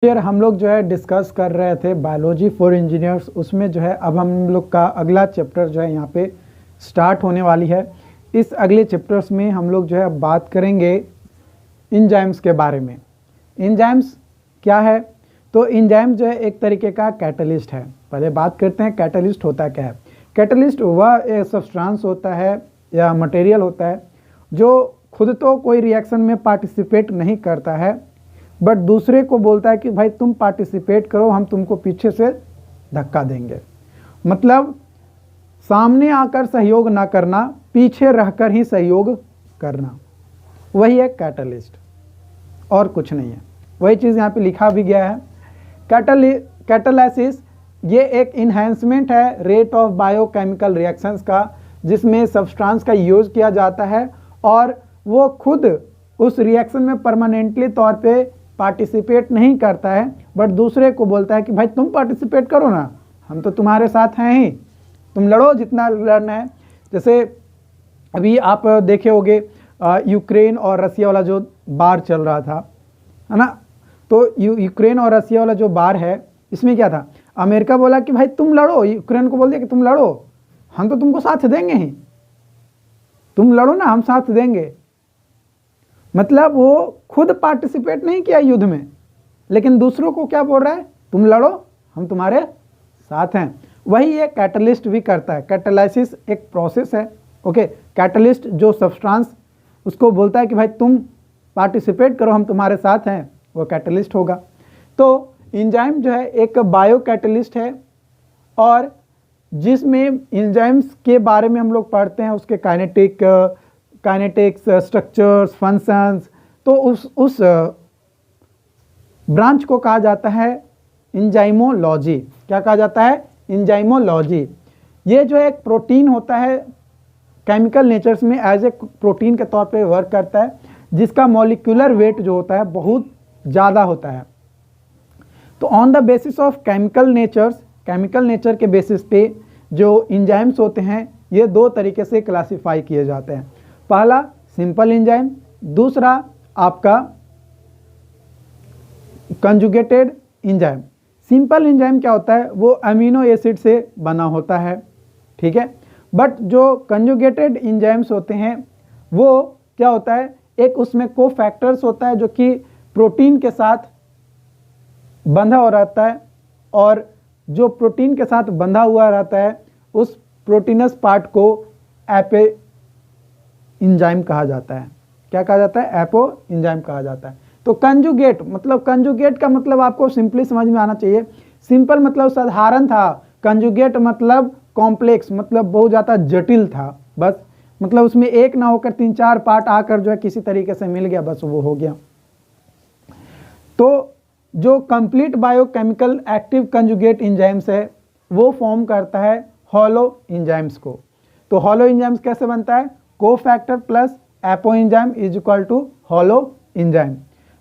फिर हम लोग जो है डिस्कस कर रहे थे बायोलॉजी फॉर इंजीनियर्स। उसमें जो है अब हम लोग का अगला चैप्टर जो है यहाँ पे स्टार्ट होने वाली है। इस अगले चैप्टर्स में हम लोग जो है बात करेंगे एंजाइम्स के बारे में। एंजाइम्स क्या है? तो एंजाइम जो है एक तरीके का कैटलिस्ट है। पहले बात करते हैं कैटलिस्ट होता क्या है। कैटलिस्ट वह एक सब्सटेंस होता है या मटेरियल होता है जो खुद तो कोई रिएक्शन में पार्टिसिपेट नहीं करता है, बट दूसरे को बोलता है कि भाई तुम पार्टिसिपेट करो, हम तुमको पीछे से धक्का देंगे। मतलब सामने आकर सहयोग ना करना, पीछे रहकर ही सहयोग करना, वही है कैटलिस्ट और कुछ नहीं है। वही चीज़ यहाँ पे लिखा भी गया है। कैटालिसिस ये एक इन्हेंसमेंट है रेट ऑफ बायोकेमिकल रिएक्शंस का, जिसमें सब्सटेंस का यूज़ किया जाता है और वो खुद उस रिएक्शन में परमानेंटली तौर पे पार्टिसिपेट नहीं करता है, बट दूसरे को बोलता है कि भाई तुम पार्टिसिपेट करो ना, हम तो तुम्हारे साथ हैं ही, तुम लड़ो जितना लड़ना है। जैसे अभी आप देखे होंगे यूक्रेन और रसिया वाला जो बार चल रहा था, है ना। तो यूक्रेन और रसिया वाला जो बार है, इसमें क्या था, अमेरिका बोला कि भाई तुम लड़ो, यूक्रेन को बोल दिया कि तुम लड़ो, हम तो तुमको साथ देंगे ही, तुम लड़ो ना, हम साथ देंगे। मतलब वो खुद पार्टिसिपेट नहीं किया युद्ध में, लेकिन दूसरों को क्या बोल रहा है, तुम लड़ो, हम तुम्हारे साथ हैं। वही ये कैटलिस्ट भी करता है। कैटालिसिस एक प्रोसेस है। ओके, कैटलिस्ट जो सब्सटेंस उसको बोलता है कि भाई तुम पार्टिसिपेट करो, हम तुम्हारे साथ हैं, वो कैटलिस्ट होगा। तो एंजाइम जो है एक बायो कैटलिस्ट है, और जिसमें एंजाइम्स के बारे में हम लोग पढ़ते हैं, उसके काइनेटिक्स, स्ट्रक्चर्स, फंक्शंस। तो उस ब्रांच को कहा जाता है एंजाइमोलॉजी। क्या कहा जाता है? एंजाइमोलॉजी। ये जो एक प्रोटीन होता है, केमिकल नेचर्स में एज ए प्रोटीन के तौर पे वर्क करता है, जिसका मॉलिक्यूलर वेट जो होता है बहुत ज़्यादा होता है। तो on the basis of chemical nature के बेसिस पे जो एंजाइम्स होते हैं, ये दो तरीके से क्लासिफाई किए जाते हैं। पहला सिंपल एंजाइम, दूसरा आपका कंजुगेटेड एंजाइम। सिंपल एंजाइम क्या होता है, वो अमीनो एसिड से बना होता है, ठीक है। बट जो कंजुगेटेड एंजाइम्स होते हैं वो क्या होता है, एक उसमें कोफैक्टर्स होता है जो कि प्रोटीन के साथ बंधा हुआ रहता है, और जो प्रोटीन के साथ बंधा हुआ रहता है उस प्रोटीनस पार्ट को एपो एंजाइम कहा जाता है। क्या कहा जाता है? एपो एंजाइम कहा जाता है। तो कंजुगेट का मतलब आपको सिंपली समझ में आना चाहिए। सिंपल मतलब साधारण था, कंजुगेट मतलब कॉम्प्लेक्स, मतलब बहुत ज़्यादा जटिल था। बस मतलब उसमें एक ना होकर 3-4 पार्ट आकर जो है किसी तरीके से मिल गया, बस वो हो गया। तो जो complete biochemical active conjugate enzymes है, वो फॉर्म करता है हॉलो एंजाइम्स को। तो हॉलो एंजाइम्स कैसे बनता है? Cofactor plus apo enzyme is equal to holo enzyme.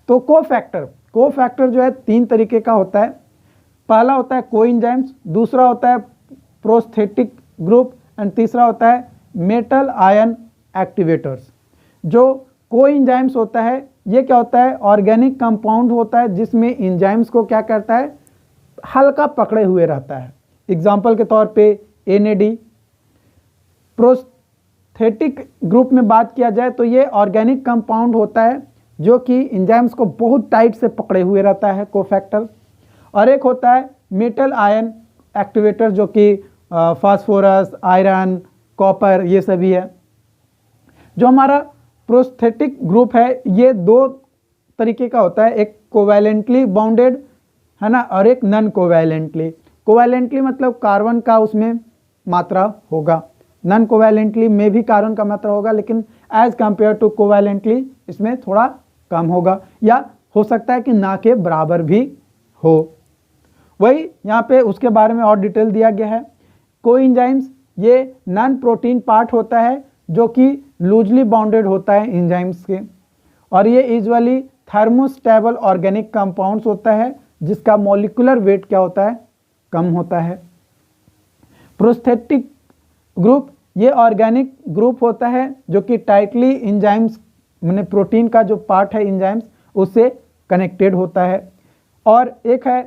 तो कोफैक्टर जो है 3 तरीके का होता है। पहला होता है कोएंजाइम्स, दूसरा होता है प्रोस्थेटिक ग्रुप, एंड तीसरा होता है मेटल आयन एक्टिवेटर्स। जो कोएंजाइम्स होता है, ये क्या होता है, ऑर्गेनिक कंपाउंड होता है, जिसमें एंजाइम्स को क्या करता है, हल्का पकड़े हुए रहता है। एग्जाम्पल के तौर पे NAD। प्रोस्थेटिक ग्रुप में बात किया जाए तो ये ऑर्गेनिक कंपाउंड होता है जो कि एंजाइम्स को बहुत टाइट से पकड़े हुए रहता है, कोफैक्टर। और एक होता है मेटल आयन एक्टिवेटर, जो कि फास्फोरस, आयरन, कॉपर, ये सभी है। जो हमारा प्रोस्थेटिक ग्रुप है, ये 2 तरीके का होता है, एक कोवैलेंटली बाउंडेड है ना, और एक नॉन कोवैलेंटली। कोवैलेंटली मतलब कार्बन का उसमें मात्रा होगा, नॉन कोवैलेंटली में भी कार्बन का मात्रा होगा, लेकिन एज कंपेयर टू कोवैलेंटली इसमें थोड़ा कम होगा, या हो सकता है कि ना के बराबर भी हो। वही यहाँ पे उसके बारे में और डिटेल दिया गया है। कोएंजाइम्स ये नॉन प्रोटीन पार्ट होता है जो कि लूजली बाउंडेड होता है एंजाइम्स के, और ये यूजुअली थर्मोस्टेबल ऑर्गेनिक कंपाउंड्स होता है, जिसका मॉलिक्यूलर वेट क्या होता है, कम होता है। प्रोस्थेटिक ग्रुप ये ऑर्गेनिक ग्रुप होता है जो कि टाइटली एंजाइम्स मैंने प्रोटीन का जो पार्ट है एंजाइम्स उससे कनेक्टेड होता है। और एक है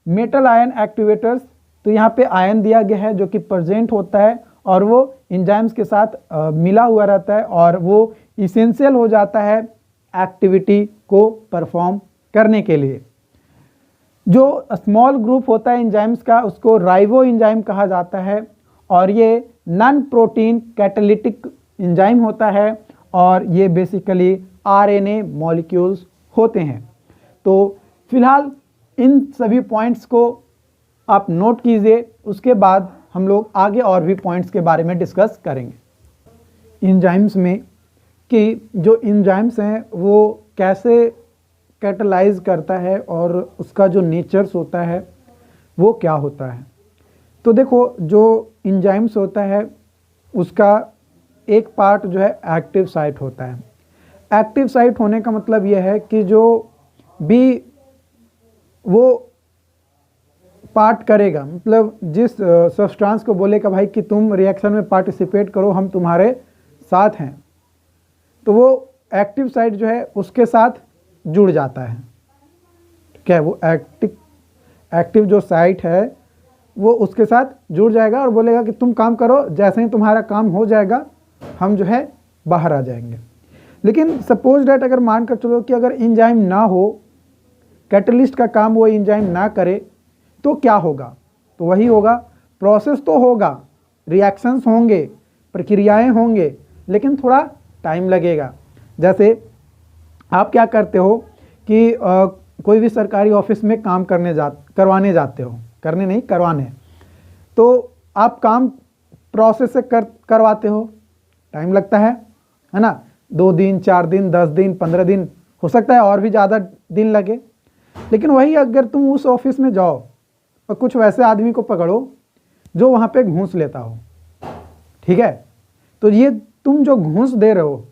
मेटल आयन एक्टिवेटर्स। तो यहाँ पे आयन दिया गया है जो कि प्रेजेंट होता है और वो एंजाइम्स के साथ मिला हुआ रहता है और वो इसेंशियल हो जाता है एक्टिविटी को परफॉर्म करने के लिए। जो स्मॉल ग्रुप होता है एंजाइम्स का उसको राइबो एंजाइम कहा जाता है और ये नॉन प्रोटीन कैटालिटिक एंजाइम होता है और ये बेसिकली आरएनए मॉलिक्यूल्स होते हैं। तो फिलहाल इन सभी पॉइंट्स को आप नोट कीजिए, उसके बाद हम लोग आगे और भी पॉइंट्स के बारे में डिस्कस करेंगे एंजाइम्स में कि जो एंजाइम्स हैं वो कैसे कैटलाइज करता है और उसका जो नेचर्स होता है वो क्या होता है। तो देखो जो एंजाइम्स होता है उसका एक पार्ट जो है एक्टिव साइट होता है। एक्टिव साइट होने का मतलब यह है कि जो भी वो पार्ट करेगा, मतलब जिस सब्सटेंस को बोलेगा भाई कि तुम रिएक्शन में पार्टिसिपेट करो, हम तुम्हारे साथ हैं, तो वो एक्टिव साइट जो है उसके साथ जुड़ जाता है। क्या है वो एक्टिव जो साइट है वो उसके साथ जुड़ जाएगा और बोलेगा कि तुम काम करो, जैसे ही तुम्हारा काम हो जाएगा हम जो है बाहर आ जाएंगे। लेकिन सपोज डैट अगर मान कर चलो कि अगर एंजाइम ना हो, कैटलिस्ट का काम वो एंजाइम ना करे, तो क्या होगा? तो वही होगा, प्रोसेस तो होगा, रिएक्शंस होंगे, प्रक्रियाएं होंगे, लेकिन थोड़ा टाइम लगेगा। जैसे आप क्या करते हो कि कोई भी सरकारी ऑफिस में काम करवाने जाते हो, करने नहीं करवाने, तो आप काम प्रोसेस से करवाते हो, टाइम लगता है ना, 2 दिन 4 दिन 10 दिन 15 दिन, हो सकता है और भी ज़्यादा दिन लगे। लेकिन वही अगर तुम उस ऑफिस में जाओ और कुछ वैसे आदमी को पकड़ो जो वहाँ पे घूस लेता हो, ठीक है, तो ये तुम जो घूस दे रहे हो,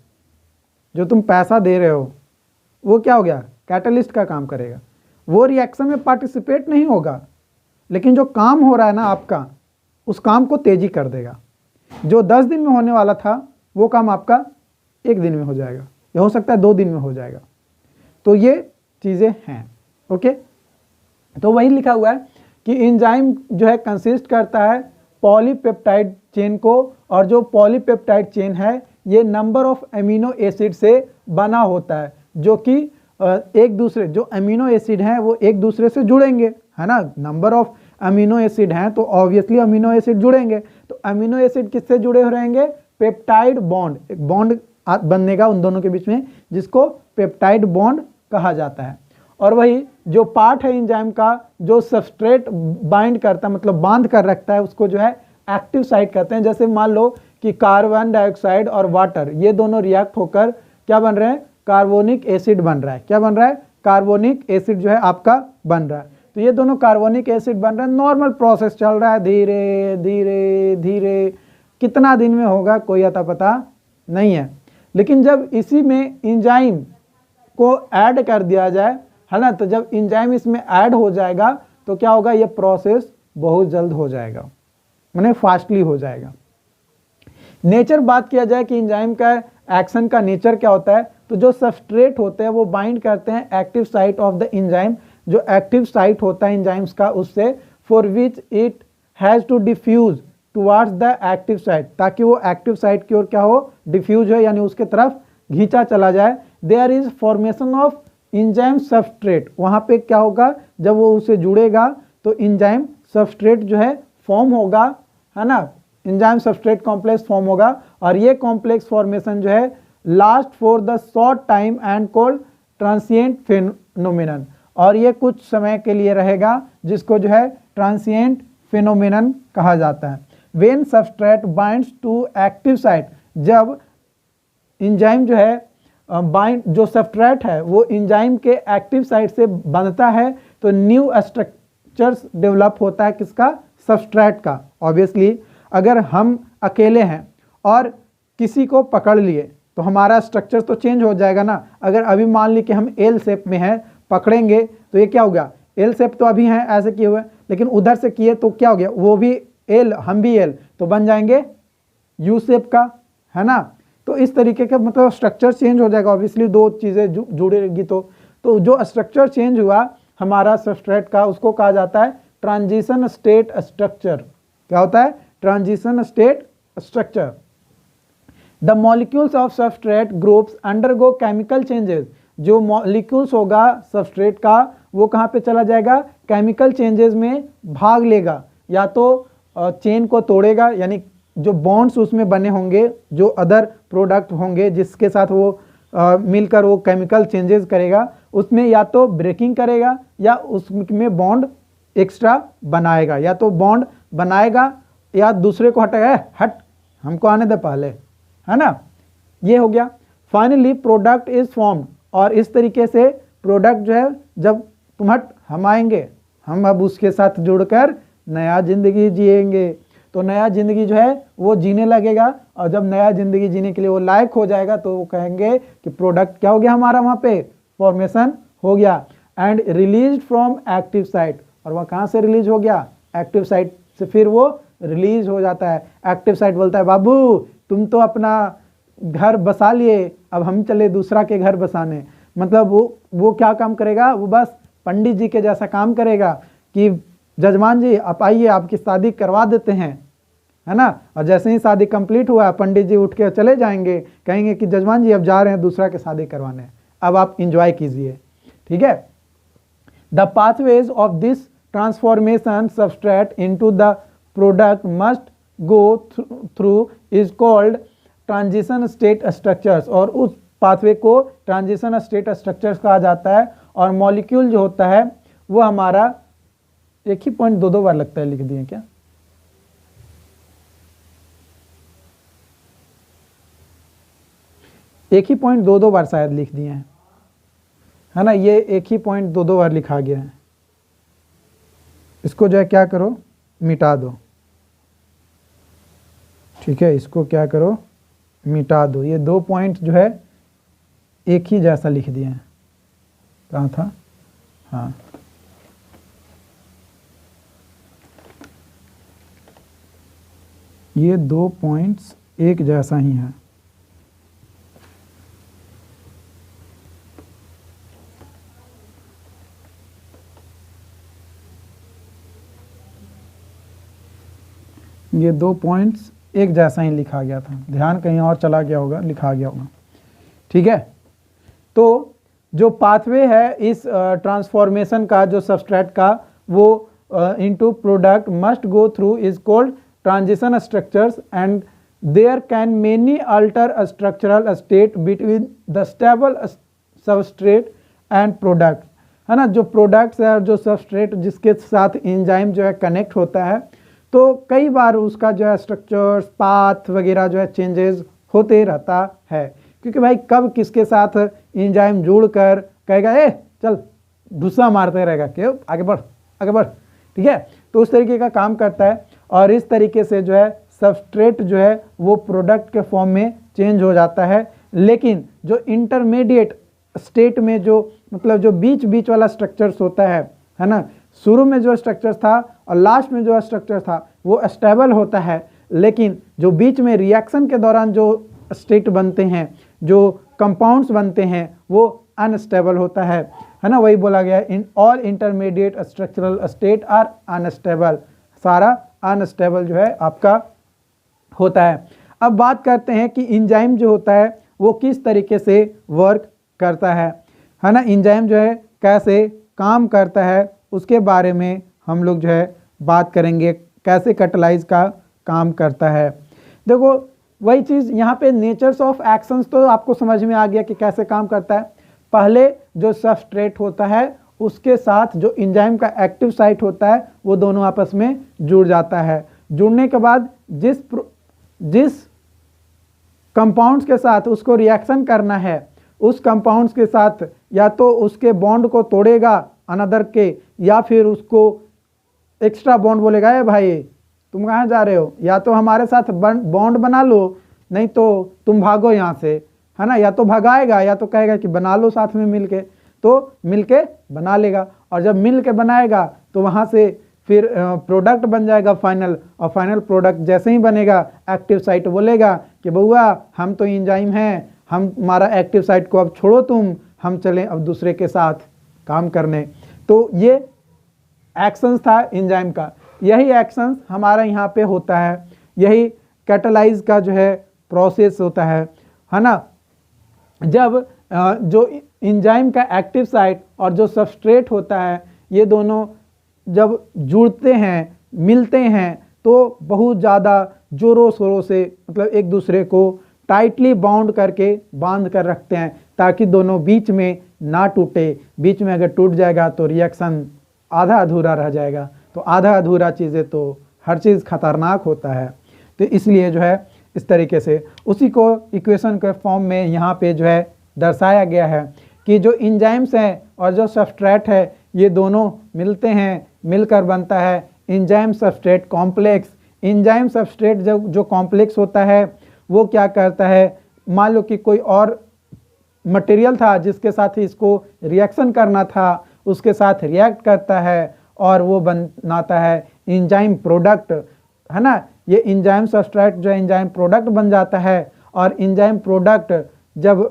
जो तुम पैसा दे रहे हो, वो क्या हो गया? कैटलिस्ट का काम करेगा। वो रिएक्शन में पार्टिसिपेट नहीं होगा, लेकिन जो काम हो रहा है ना आपका, उस काम को तेजी कर देगा। जो 10 दिन में होने वाला था वो काम आपका 1 दिन में हो जाएगा, या हो सकता है 2 दिन में हो जाएगा। तो ये चीज़ें हैं, ओके। तो वही लिखा हुआ है कि एंजाइम जो है कंसिस्ट करता है पॉलीपेप्टाइड चेन को, और जो पॉलीपेप्टाइड चेन है ये नंबर ऑफ अमीनो एसिड से बना होता है, जो कि एक दूसरे, जो अमीनो एसिड हैं वो एक दूसरे से जुड़ेंगे, है ना। नंबर ऑफ अमीनो एसिड हैं तो ऑब्वियसली अमीनो एसिड जुड़ेंगे। तो अमीनो एसिड किससे जुड़े रहेंगे? पेप्टाइड बॉन्ड, एक बॉन्ड बनेगा उन दोनों के बीच में, जिसको पेप्टाइड बॉन्ड कहा जाता है। और वही जो पार्ट है एंजाइम का जो सबस्ट्रेट बाइंड करता है, मतलब बांध कर रखता है, उसको जो है एक्टिव साइट कहते हैं। जैसे मान लो कि कार्बन डाइऑक्साइड और वाटर ये दोनों रिएक्ट होकर क्या बन रहे हैं? कार्बोनिक एसिड बन रहा है। क्या बन रहा है? कार्बोनिक एसिड जो है आपका बन रहा है। तो ये दोनों कार्बोनिक एसिड बन रहे हैं, नॉर्मल प्रोसेस चल रहा है, धीरे धीरे धीरे, कितना दिन में होगा कोई अता पता नहीं है। लेकिन जब इसी में एंजाइम को ऐड कर दिया जाए, है ना, तो जब एंजाइम इसमें ऐड हो जाएगा तो क्या होगा? ये प्रोसेस बहुत जल्द हो जाएगा, माने फास्टली हो जाएगा। नेचर बात किया जाए कि एंजाइम का एक्शन का नेचर क्या होता है, तो जो सबस्ट्रेट होते हैं वो बाइंड करते हैं active site of the enzyme, जो एक्टिव साइट होता है एंजाइम्स का उससे, for which it has to diffuse towards the active site, ताकि वो एक्टिव साइट की ओर क्या हो? डिफ्यूज हो, यानी उसके तरफ घींचा चला जाए। There is formation of enzyme substrate, वहाँ पे क्या होगा? जब वो उसे जुड़ेगा तो एंजाइम सबस्ट्रेट जो है फॉर्म होगा, है ना, एंजाइम सबस्ट्रेट कॉम्प्लेक्स फॉर्म होगा। और ये कॉम्प्लेक्स फॉर्मेशन जो है last for the short time and called transient phenomenon, और ये कुछ समय के लिए रहेगा, जिसको जो है ट्रांसिएंट फिनोमिनन कहा जाता है। When substrate binds to active site, जब एंजाइम जो है बाइंड, जो सबस्ट्रेट है वो एंजाइम के एक्टिव साइट से बंधता है, तो न्यू स्ट्रक्चर्स डेवलप होता है, किसका? सबस्ट्रेट का। ऑब्वियसली अगर हम अकेले हैं और किसी को पकड़ लिए तो हमारा स्ट्रक्चर तो चेंज हो जाएगा ना। अगर अभी मान ली कि हम एल शेप में हैं, पकड़ेंगे तो ये क्या हो गया? एल शेप तो अभी हैं ऐसे किए हुए, लेकिन उधर से किए तो क्या हो गया? वो भी एल, हम भी एल, तो बन जाएंगे यू शेप का, है ना। तो इस तरीके का मतलब स्ट्रक्चर चेंज हो जाएगा। ऑब्वियसली 2 चीज़ें जुड़ेगी तो जो स्ट्रक्चर चेंज हुआ, हमारा सबस्ट्रेट का, उसको कहा जाता है ट्रांजिशन स्टेट स्ट्रक्चर। क्या होता है? Transition state structure. The molecules of substrate groups undergo chemical changes. जो मॉलिक्यूल्स होगा सबस्ट्रेट का वो कहाँ पे चला जाएगा? केमिकल चेंजेस में भाग लेगा, या तो चेन को तोड़ेगा, यानी जो बॉन्ड्स उसमें बने होंगे, जो अदर प्रोडक्ट होंगे जिसके साथ वो मिलकर वो केमिकल चेंजेस करेगा, उसमें या तो ब्रेकिंग करेगा या उसमें बॉन्ड एक्स्ट्रा बनाएगा, या तो बॉन्ड बनाएगा या दूसरे को हटाएगा, हट हमको आने दे पहले, है ना। ये हो गया। फाइनली प्रोडक्ट इज फॉर्म्ड, और इस तरीके से प्रोडक्ट जो है, जब तुम हट हम आएंगे, हम अब उसके साथ जुड़कर नया जिंदगी जिएंगे, तो नया जिंदगी जो है वो जीने लगेगा, और जब नया जिंदगी जीने के लिए वो लायक हो जाएगा तो वो कहेंगे कि प्रोडक्ट क्या हो गया हमारा, वहाँ पे फॉर्मेशन हो गया। And release from active site, और वह कहाँ से रिलीज हो गया? एक्टिव साइट से फिर वो रिलीज हो जाता है। एक्टिव साइट बोलता है बाबू तुम तो अपना घर बसा लिए, अब हम चले दूसरा के घर बसाने। मतलब वो क्या काम करेगा? वो बस पंडित जी के जैसा काम करेगा कि जजमान जी आप आइए आपकी शादी करवा देते हैं, है ना। और जैसे ही शादी कंप्लीट हुआ पंडित जी उठ के चले जाएंगे, कहेंगे कि जजमान जी अब जा रहे हैं दूसरा के शादी करवाने, अब आप इंजॉय कीजिए। ठीक है। The pathways of this transformation substrate into the product must go through is called transition state structures, और उस पाथवे को ट्रांजिशन स्टेट स्ट्रक्चर्स कहा जाता है। और मॉलिक्यूल जो होता है वो हमारा, एक ही पॉइंट दो बार लगता है, लिख दिए क्या? एक ही पॉइंट दो बार शायद लिख दिए हैं, है ना। ये एक ही पॉइंट दो बार लिखा गया है, इसको जो है क्या करो, मिटा दो। ठीक है, इसको क्या करो, मिटा दो। ये 2 पॉइंट जो है एक ही जैसा लिख दिए हैं। कहाँ था? हाँ, ये 2 पॉइंट्स एक जैसा ही है। ये 2 पॉइंट्स एक जैसा ही लिखा गया था, ध्यान कहीं और चला गया होगा, लिखा गया होगा। ठीक है। तो जो पाथवे है इस ट्रांसफॉर्मेशन का, जो सबस्ट्रेट का, वो into product must go through is called transition structures, and there can many alter a structural state between the stable substrate and product, है ना। जो प्रोडक्ट्स है और जो सबस्ट्रेट जिसके साथ एंजाइम जो है कनेक्ट होता है, तो कई बार उसका जो है स्ट्रक्चर्स, पाथ वगैरह जो है चेंजेस होते रहता है, क्योंकि भाई कब किसके साथ एंजाइम जोड़कर कहेगा ए चल घुस्सा मारते रहेगा, क्यों आगे बढ़ आगे बढ़। ठीक है, तो उस तरीके का काम करता है, और इस तरीके से जो है सबस्ट्रेट जो है वो प्रोडक्ट के फॉर्म में चेंज हो जाता है। लेकिन जो इंटरमीडिएट स्टेट में, जो मतलब जो बीच बीच वाला स्ट्रक्चर्स होता है ना, शुरू में जो स्ट्रक्चर था और लास्ट में जो स्ट्रक्चर था वो स्टेबल होता है, लेकिन जो बीच में रिएक्शन के दौरान जो स्टेट बनते हैं, जो कंपाउंड्स बनते हैं, वो अनस्टेबल होता है ना। वही बोला गया in all intermediate structural state are unstable, सारा अनस्टेबल जो है आपका होता है। अब बात करते हैं कि एंजाइम जो होता है वो किस तरीके से वर्क करता है ना। एंजाइम जो है कैसे काम करता है उसके बारे में हम लोग जो है बात करेंगे, कैसे कैटालाइज का काम करता है। देखो वही चीज़ यहाँ पे नेचर्स ऑफ एक्शंस तो आपको समझ में आ गया कि कैसे काम करता है। पहले जो सबस्ट्रेट होता है उसके साथ जो एंजाइम का एक्टिव साइट होता है वो दोनों आपस में जुड़ जाता है। जुड़ने के बाद जिस कंपाउंड्स के साथ उसको रिएक्शन करना है, उस कंपाउंड्स के साथ या तो उसके बॉन्ड को तोड़ेगा अनदर के, या फिर उसको एक्स्ट्रा बॉन्ड बोलेगा ए भाई तुम कहाँ जा रहे हो, या तो हमारे साथ बॉन्ड बना लो, नहीं तो तुम भागो यहाँ से, है ना। या तो भगाएगा या तो कहेगा कि बना लो साथ में मिलके, तो मिलके बना लेगा, और जब मिल के बनाएगा तो वहाँ से फिर प्रोडक्ट बन जाएगा फाइनल, और फाइनल प्रोडक्ट जैसे ही बनेगा एक्टिव साइट बोलेगा कि बउआ हम तो एंजाइम हैं, हमारा एक्टिव साइट को अब छोड़ो तुम, हम चलें अब दूसरे के साथ काम करने। तो ये एक्शंस था एंजाइम का, यही एक्शंस हमारा यहाँ पे होता है, यही कैटालाइज का जो है प्रोसेस होता है ना। जब जो एंजाइम का एक्टिव साइट और जो सबस्ट्रेट होता है ये दोनों जब जुड़ते हैं, मिलते हैं, तो बहुत ज़्यादा ज़ोरों शोरों से मतलब एक दूसरे को टाइटली बाउंड करके बांध कर रखते हैं ताकि दोनों बीच में ना टूटे। बीच में अगर टूट जाएगा तो रिएक्शन आधा अधूरा रह जाएगा, तो आधा अधूरा चीज़ें तो हर चीज़ खतरनाक होता है। तो इसलिए जो है इस तरीके से उसी को इक्वेशन के फॉर्म में यहाँ पे जो है दर्शाया गया है कि जो एंजाइम्स हैं और जो सबस्ट्रेट है ये दोनों मिलते हैं, मिलकर बनता है enzyme substrate complex. Enzyme substrate जो कॉम्प्लेक्स होता है वो क्या करता है, मान लो कि कोई और मटेरियल था जिसके साथ ही इसको रिएक्शन करना था, उसके साथ रिएक्ट करता है और वो बनाता है एंजाइम प्रोडक्ट, है ना। ये एंजाइम सबस्ट्रेट जो एंजाइम प्रोडक्ट बन जाता है और एंजाइम प्रोडक्ट जब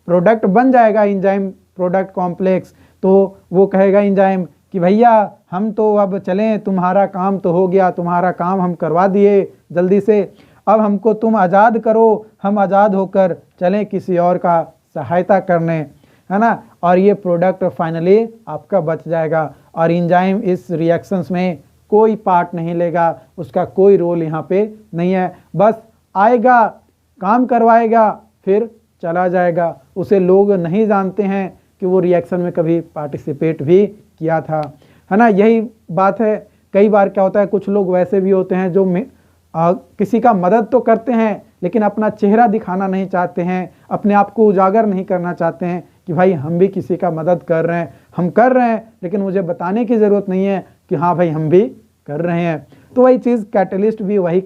प्रोडक्ट बन जाएगा एंजाइम प्रोडक्ट कॉम्प्लेक्स, तो वो कहेगा एंजाइम कि भैया हम तो अब चलें, तुम्हारा काम तो हो गया, तुम्हारा काम हम करवा दिए जल्दी से, अब हमको तुम आज़ाद करो, हम आज़ाद होकर चलें किसी और का सहायता करने, है ना। और ये प्रोडक्ट फाइनली आपका बच जाएगा और एंजाइम इस रिएक्शंस में कोई पार्ट नहीं लेगा, उसका कोई रोल यहाँ पे नहीं है, बस आएगा, काम करवाएगा, फिर चला जाएगा। उसे लोग नहीं जानते हैं कि वो रिएक्शन में कभी पार्टिसिपेट भी किया था, है ना। यही बात है, कई बार क्या होता है कुछ लोग वैसे भी होते हैं जो किसी का मदद तो करते हैं लेकिन अपना चेहरा दिखाना नहीं चाहते हैं, अपने आप को उजागर नहीं करना चाहते हैं कि भाई हम भी किसी का मदद कर रहे हैं, हम कर रहे हैं लेकिन मुझे बताने की ज़रूरत नहीं है कि हाँ भाई हम भी कर रहे हैं। तो वही चीज़ कैटलिस्ट भी वही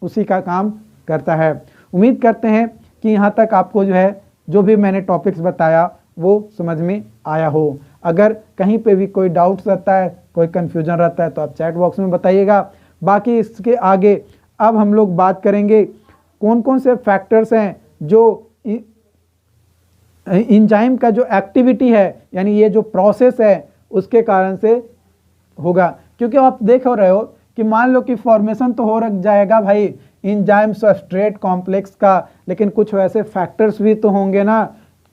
उसी का काम करता है। उम्मीद करते हैं कि यहाँ तक आपको जो है जो भी मैंने टॉपिक्स बताया वो समझ में आया हो। अगर कहीं पे भी कोई डाउट्स रहता है, कोई कन्फ्यूजन रहता है तो आप चैट बॉक्स में बताइएगा। बाकी इसके आगे अब हम लोग बात करेंगे कौन कौन से फैक्टर्स हैं जो एंजाइम का जो एक्टिविटी है यानी ये जो प्रोसेस है उसके कारण से होगा। क्योंकि आप देख रहे हो कि मान लो कि फॉर्मेशन तो हो रख जाएगा भाई एंजाइम सबस्ट्रेट कॉम्प्लेक्स का, लेकिन कुछ वैसे फैक्टर्स भी तो होंगे ना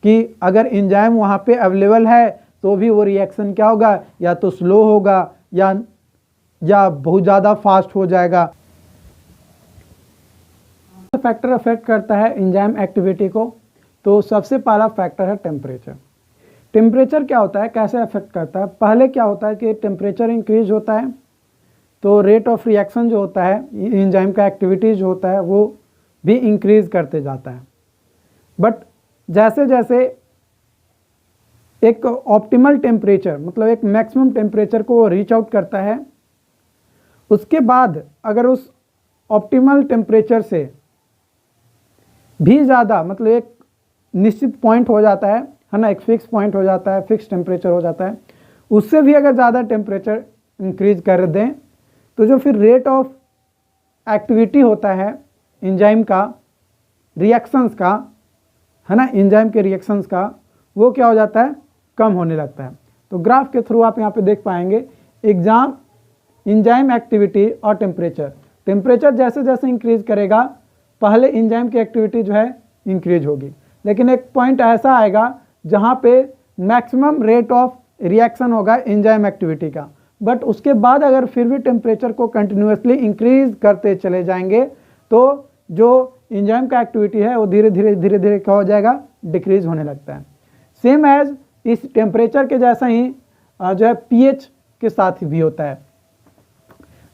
कि अगर एंजाइम वहाँ पे अवेलेबल है तो भी वो रिएक्शन क्या होगा, या तो स्लो होगा या बहुत ज़्यादा फास्ट हो जाएगा। फैक्टर अफेक्ट करता है एंजाइम एक्टिविटी को, तो सबसे पहला फैक्टर है टेम्परेचर। टेम्परेचर क्या होता है, कैसे अफेक्ट करता है। पहले क्या होता है कि टेम्परेचर इंक्रीज होता है तो रेट ऑफ रिएक्शन जो होता है एंजाइम का एक्टिविटी जो होता है वो भी इंक्रीज करते जाता है। बट जैसे जैसे एक ऑप्टिमल टेम्परेचर मतलब एक मैक्सिमम टेम्परेचर को रीच आउट करता है, उसके बाद अगर उस ऑप्टिमल टेम्परेचर से भी ज़्यादा मतलब एक निश्चित पॉइंट हो जाता है ना, एक फिक्स पॉइंट हो जाता है, फिक्स टेम्परेचर हो जाता है, उससे भी अगर ज़्यादा टेम्परेचर इंक्रीज कर दें तो जो फिर रेट ऑफ एक्टिविटी होता है एंजाइम का रिएक्शंस का, है ना, एंजाइम के रिएक्शंस का, वो क्या हो जाता है, कम होने लगता है। तो ग्राफ के थ्रू आप यहाँ पे देख पाएंगे एंजाइम एक्टिविटी और टेम्परेचर जैसे जैसे इंक्रीज करेगा पहले एंजाइम की एक्टिविटी जो है इंक्रीज होगी, लेकिन एक पॉइंट ऐसा आएगा जहाँ पे मैक्सिमम रेट ऑफ रिएक्शन होगा एंजाइम एक्टिविटी का, बट उसके बाद अगर फिर भी टेम्परेचर को कंटिन्यूसली इंक्रीज करते चले जाएंगे तो जो एंजाइम का एक्टिविटी है वो धीरे धीरे क्या हो जाएगा, डिक्रीज होने लगता है। सेम एज इस टेम्परेचर के जैसा ही जो है पीएच के साथ भी होता है।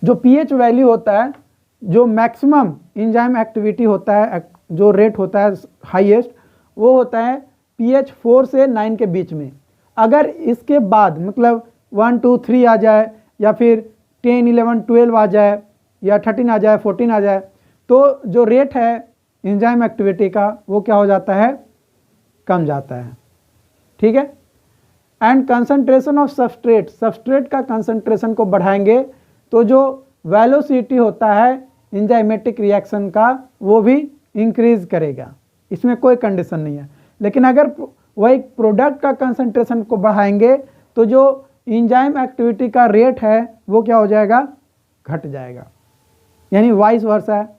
जो पीएच वैल्यू होता है, जो मैक्सिमम एंजाइम एक्टिविटी होता है, जो रेट होता है हाईएस्ट, वो होता है पीएच 4 से 9 के बीच में। अगर इसके बाद मतलब 1 2 3 आ जाए या फिर 10 11 12 आ जाए या 13 आ जाए 14 आ जाए तो जो रेट है एंजाइम एक्टिविटी का वो क्या हो जाता है, कम जाता है। ठीक है। एंड कंसंट्रेशन ऑफ सबस्ट्रेट का कंसंट्रेशन को बढ़ाएंगे तो जो वेलोसिटी होता है एंजाइमेटिक रिएक्शन का वो भी इंक्रीज करेगा, इसमें कोई कंडीशन नहीं है। लेकिन अगर वही प्रोडक्ट का कंसंट्रेशन को बढ़ाएंगे तो जो एंजाइम एक्टिविटी का रेट है वो क्या हो जाएगा, घट जाएगा। यानी वाइस वर्सा है,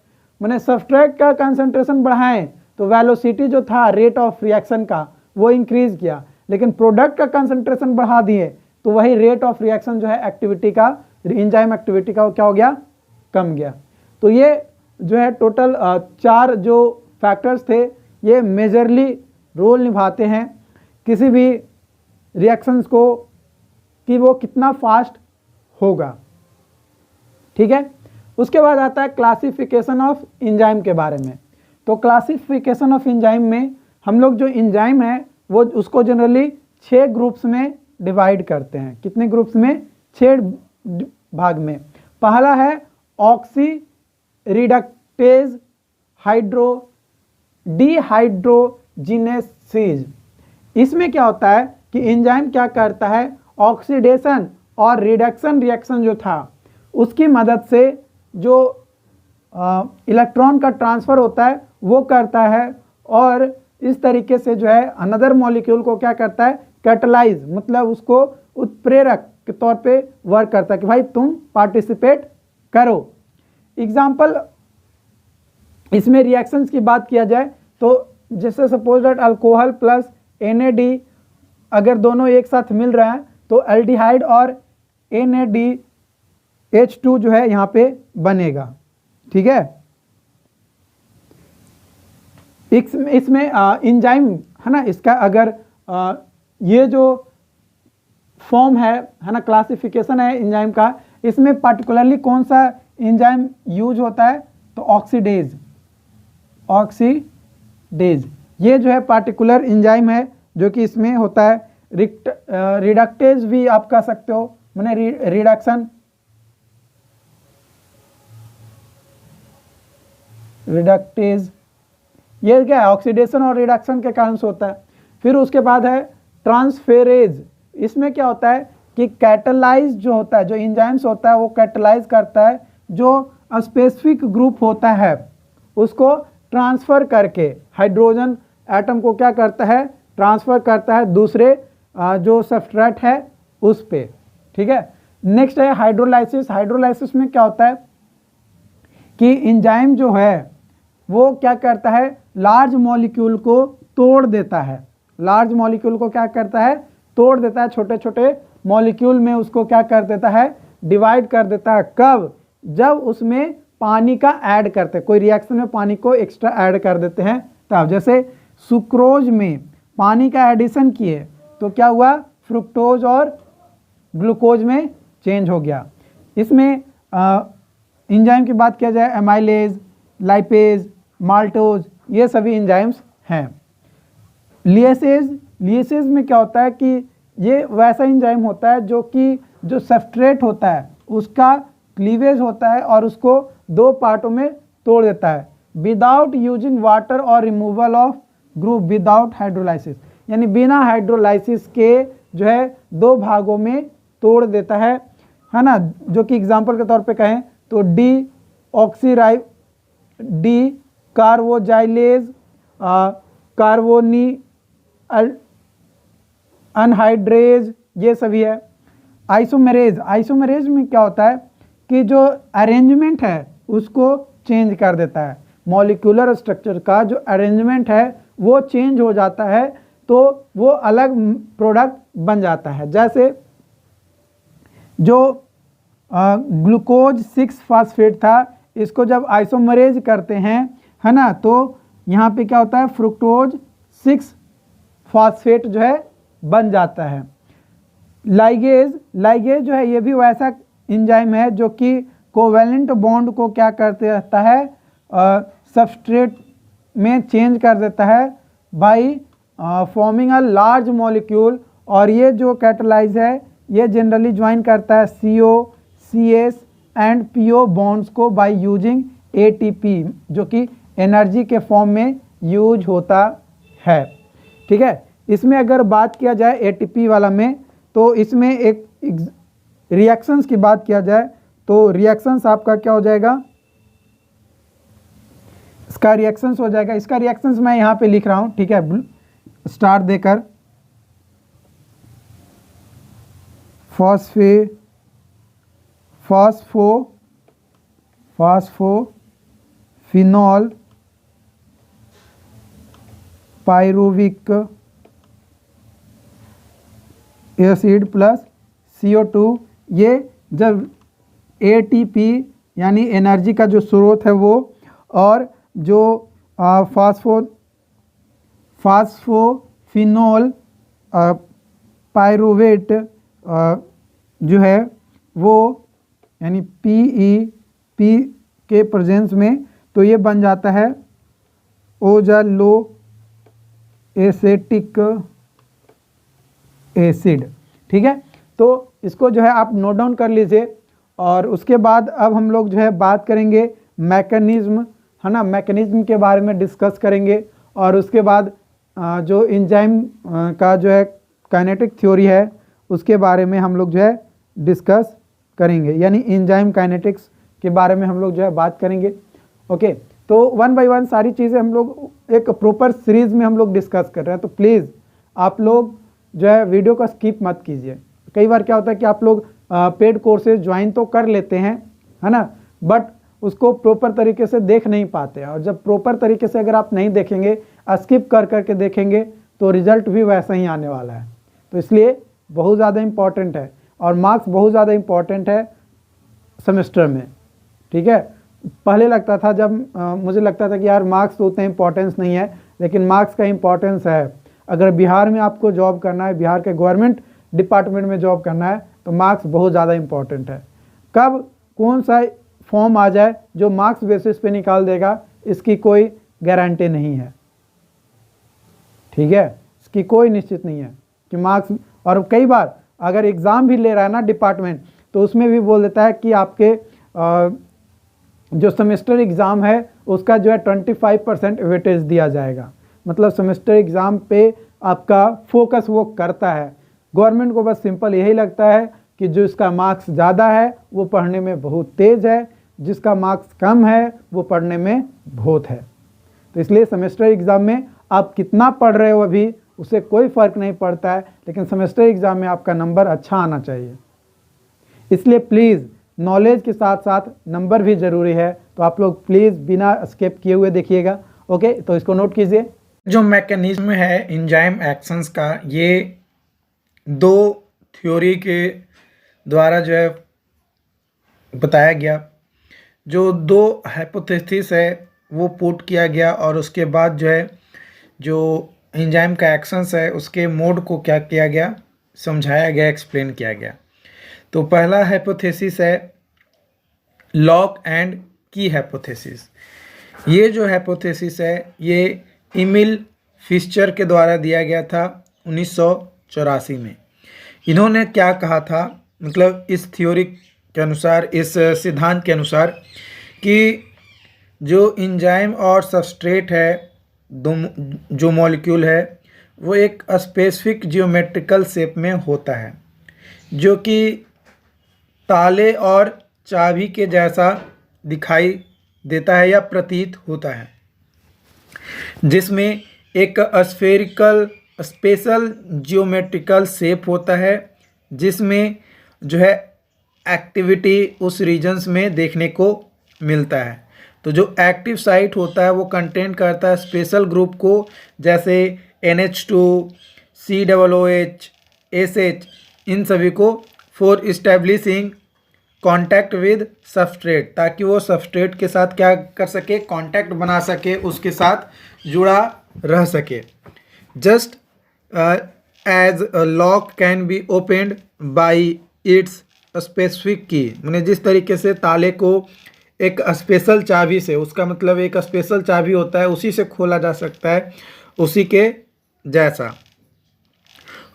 मैंने सब्सट्रेट का कंसंट्रेशन बढ़ाएं तो वेलोसिटी जो था रेट ऑफ रिएक्शन का वो इंक्रीज किया, लेकिन प्रोडक्ट का कंसंट्रेशन बढ़ा दिए तो वही रेट ऑफ रिएक्शन जो है एक्टिविटी का, एंजाइम एक्टिविटी का, वो क्या हो गया, कम गया। तो ये जो है टोटल 4 जो फैक्टर्स थे ये मेजरली रोल निभाते हैं किसी भी रिएक्शंस को कि वो कितना फास्ट होगा। ठीक है, उसके बाद आता है क्लासिफिकेशन ऑफ एंजाइम के बारे में। तो क्लासिफिकेशन ऑफ एंजाइम में हम लोग जो एंजाइम है वो उसको जनरली 6 ग्रुप्स में डिवाइड करते हैं। कितने ग्रुप्स में, 6 भाग में। पहला है ऑक्सी रिडक्टेज डिहाइड्रोजिनेसिस। इसमें क्या होता है कि एंजाइम क्या करता है, ऑक्सीडेशन और रिडक्शन रिएक्शन जो था उसकी मदद से जो इलेक्ट्रॉन का ट्रांसफ़र होता है वो करता है, और इस तरीके से जो है अनदर मॉलिक्यूल को क्या करता है, कैटलाइज, मतलब उसको उत्प्रेरक के तौर पे वर्क करता है कि भाई तुम पार्टिसिपेट करो। एग्जाम्पल इसमें रिएक्शंस की बात किया जाए तो जैसे suppose that alcohol plus NAD अगर दोनों एक साथ मिल रहे हैं तो एल्डिहाइड और NADH2 जो है यहाँ पे बनेगा। ठीक है, इसमें एंजाइम है ना, इसका अगर ये जो फॉर्म है ना, क्लासिफिकेशन है एंजाइम का, इसमें पर्टिकुलरली कौन सा एंजाइम यूज होता है, तो ऑक्सीडेज ये जो है पार्टिकुलर एंजाइम है जो कि इसमें होता है। रिडक्टेज भी आप कह सकते हो, मैंने रिडक्टेज ये क्या है, ऑक्सीडेशन और रिडक्शन के कारण से होता है। फिर उसके बाद है ट्रांसफेरेज। इसमें क्या होता है कि कैटलाइज जो होता है, जो एंजाइम्स होता है वो कैटलाइज करता है जो स्पेसिफिक ग्रुप होता है उसको ट्रांसफ़र करके हाइड्रोजन एटम को क्या करता है, ट्रांसफ़र करता है दूसरे जो सब्सट्रेट है उस पे। ठीक है, नेक्स्ट है हाइड्रोलाइसिस। हाइड्रोलाइसिस में क्या होता है कि एंजाइम जो है वो क्या करता है, लार्ज मॉलिक्यूल को तोड़ देता है। लार्ज मॉलिक्यूल को क्या करता है, तोड़ देता है, छोटे छोटे मॉलिक्यूल में उसको क्या कर देता है, डिवाइड कर देता है। कब, जब उसमें पानी का ऐड करते हैं, कोई रिएक्शन में पानी को एक्स्ट्रा ऐड कर देते हैं तब। जैसे सुक्रोज में पानी का एडिशन किए तो क्या हुआ, फ्रुक्टोज और ग्लूकोज में चेंज हो गया। इसमें एंजाइम की बात किया जाए, एमाइलेज, लाइपेज, माल्टोज, ये सभी एंजाइम्स हैं। लिएसेज में क्या होता है कि ये वैसा एंजाइम होता है जो कि जो सब्सट्रेट होता है उसका क्लीवेज होता है और उसको 2 पार्टों में तोड़ देता है विदाउट यूजिंग वाटर और removal of group without hydrolysis. यानी बिना हाइड्रोलाइसिस के जो है 2 भागों में तोड़ देता है ना। जो कि एग्जांपल के तौर पे कहें तो डी कार्बोजाइलेज, कार्बोनी अनहाइड्रेज, ये सभी है। आइसोमेरेज में क्या होता है कि जो अरेंजमेंट है उसको चेंज कर देता है, मॉलिक्यूलर स्ट्रक्चर का जो अरेंजमेंट है वो चेंज हो जाता है तो वो अलग प्रोडक्ट बन जाता है। जैसे जो ग्लूकोज 6 फास्फेट था इसको जब आइसोमरेज करते हैं है ना, तो यहाँ पे क्या होता है, फ्रुक्टोज 6 फास्फेट जो है बन जाता है। लाइगेज जो है ये भी वैसा एंजाइम है जो कि कोवेलेंट बॉन्ड को क्या करते रहता है, सबस्ट्रेट में चेंज कर देता है by forming a large molecule. और ये जो कैटलाइज है ये जनरली ज्वाइन करता है CO, CS and PO bonds को बाय यूजिंग ATP जो कि एनर्जी के फॉर्म में यूज होता है। ठीक है, इसमें अगर बात किया जाए ATP वाला में तो इसमें एक रिएक्शंस की बात किया जाए तो रिएक्शंस आपका क्या हो जाएगा, इसका रिएक्शंस हो जाएगा। इसका रिएक्शंस मैं यहाँ पे लिख रहा हूँ, ठीक है, स्टार देकर। फास्फोफिनॉल पायरुविक एसिड प्लस CO2। ये जब ATP यानी एनर्जी का जो स्रोत है वो, और जो फास्फोफिनॉल पायरुवेट जो है वो यानी PEP के प्रेजेंस में, तो ये बन जाता है ओजालो एसेटिक एसिड। ठीक है, तो इसको जो है आप नोट डाउन कर लीजिए। और उसके बाद अब हम लोग जो है बात करेंगे मैकेनिज्म, है ना, मैकेनिज्म के बारे में डिस्कस करेंगे। और उसके बाद जो एंजाइम का जो है काइनेटिक थ्योरी है उसके बारे में हम लोग जो है डिस्कस करेंगे, यानी एंजाइम काइनेटिक्स के बारे में हम लोग जो है बात करेंगे। ओके, तो वन बाय वन सारी चीज़ें हम लोग एक प्रॉपर सीरीज में हम लोग डिस्कस कर रहे हैं। तो प्लीज़ आप लोग जो है वीडियो का स्किप मत कीजिए। कई बार क्या होता है कि आप लोग पेड कोर्सेज ज्वाइन तो कर लेते हैं, है ना, बट उसको प्रॉपर तरीके से देख नहीं पाते हैं। और जब प्रॉपर तरीके से अगर आप नहीं देखेंगे, स्किप कर करके देखेंगे, तो रिजल्ट भी वैसा ही आने वाला है। तो इसलिए बहुत ज़्यादा इम्पॉर्टेंट है, और मार्क्स बहुत ज़्यादा इम्पॉर्टेंट है सेमेस्टर में। ठीक है, पहले लगता था जब मुझे लगता था कि यार मार्क्स तो उतना इम्पोर्टेंस नहीं है, लेकिन मार्क्स का इम्पोर्टेंस है। अगर बिहार में आपको जॉब करना है, बिहार के गवर्नमेंट डिपार्टमेंट में जॉब करना है, तो मार्क्स बहुत ज़्यादा इम्पॉर्टेंट है। कब कौन सा फॉर्म आ जाए जो मार्क्स बेसिस पे निकाल देगा, इसकी कोई गारंटी नहीं है। ठीक है, इसकी कोई निश्चित नहीं है कि मार्क्स, और कई बार अगर एग्ज़ाम भी ले रहा है ना डिपार्टमेंट, तो उसमें भी बोल देता है कि आपके जो सेमेस्टर एग्ज़ाम है उसका जो है 25% वेटेज दिया जाएगा। मतलब सेमेस्टर एग्ज़ाम पे आपका फोकस वो करता है। गवर्नमेंट को बस सिंपल यही लगता है कि जो इसका मार्क्स ज़्यादा है वो पढ़ने में बहुत तेज़ है, जिसका मार्क्स कम है वो पढ़ने में बहुत है। तो इसलिए सेमेस्टर एग्ज़ाम में आप कितना पढ़ रहे हो अभी उससे कोई फ़र्क नहीं पड़ता है, लेकिन सेमेस्टर एग्ज़ाम में आपका नंबर अच्छा आना चाहिए। इसलिए प्लीज़ नॉलेज के साथ साथ नंबर भी ज़रूरी है। तो आप लोग प्लीज़ बिना स्किप किए हुए देखिएगा। ओके, तो इसको नोट कीजिए। जो मैकेनिज्म है एंजाइम एक्शंस का, ये दो थ्योरी के द्वारा जो है बताया गया। जो दो हाइपोथेसिस है वो पुट किया गया, और उसके बाद जो है जो एंजाइम का एक्शंस है उसके मोड को क्या किया गया, समझाया गया, एक्सप्लेन किया गया। तो पहला हाइपोथेसिस है लॉक एंड की हाइपोथेसिस। ये जो हाइपोथेसिस है ये एमिल फिशर के द्वारा दिया गया था 1984 में। इन्होंने क्या कहा था, मतलब इस थ्योरी के अनुसार, इस सिद्धांत के अनुसार, कि जो एंजाइम और सबस्ट्रेट है, जो मॉलिक्यूल है, वो एक स्पेसिफिक जियोमेट्रिकल शेप में होता है, जो कि ताले और चाबी के जैसा दिखाई देता है या प्रतीत होता है, जिसमें एक स्पेशल जियोमेट्रिकल शेप होता है, जिसमें जो है एक्टिविटी उस रीजन्स में देखने को मिलता है। तो जो एक्टिव साइट होता है वो कंटेन करता है स्पेशल ग्रुप को, जैसे NH2, COOH, SH, इन सभी को, for establishing contact with substrate, ताकि वो सबस्ट्रेट के साथ क्या कर सके, कांटेक्ट बना सके, उसके साथ जुड़ा रह सके। Just as a lock can be opened by its specific key, मैंने जिस तरीके से ताले को एक स्पेशल चाबी से, उसका मतलब एक स्पेशल चाबी होता है, उसी से खोला जा सकता है, उसी के जैसा।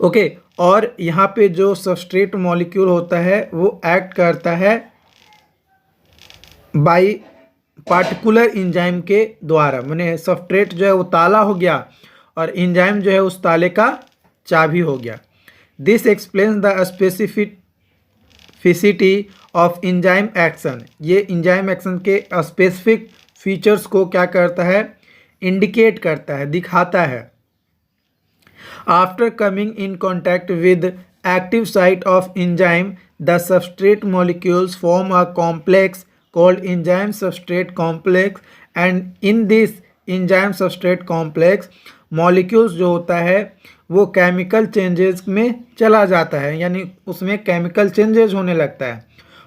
ओके, और यहाँ पे जो सबस्ट्रेट मॉलिक्यूल होता है वो एक्ट करता है बाय पार्टिकुलर एंजाइम के द्वारा। मैंने सबस्ट्रेट जो है वो ताला हो गया और एंजाइम जो है उस ताले का चाबी हो गया। This explains the specificity of enzyme action. ये एंजाइम एक्शन के स्पेसिफिक फीचर्स को क्या करता है, इंडिकेट करता है, दिखाता है। After coming in contact with active site of enzyme, the substrate molecules form a complex called enzyme substrate complex, and in this enzyme substrate complex molecules जो होता है वो केमिकल चेंजेस में चला जाता है, यानी उसमें केमिकल चेंजेस होने लगता है,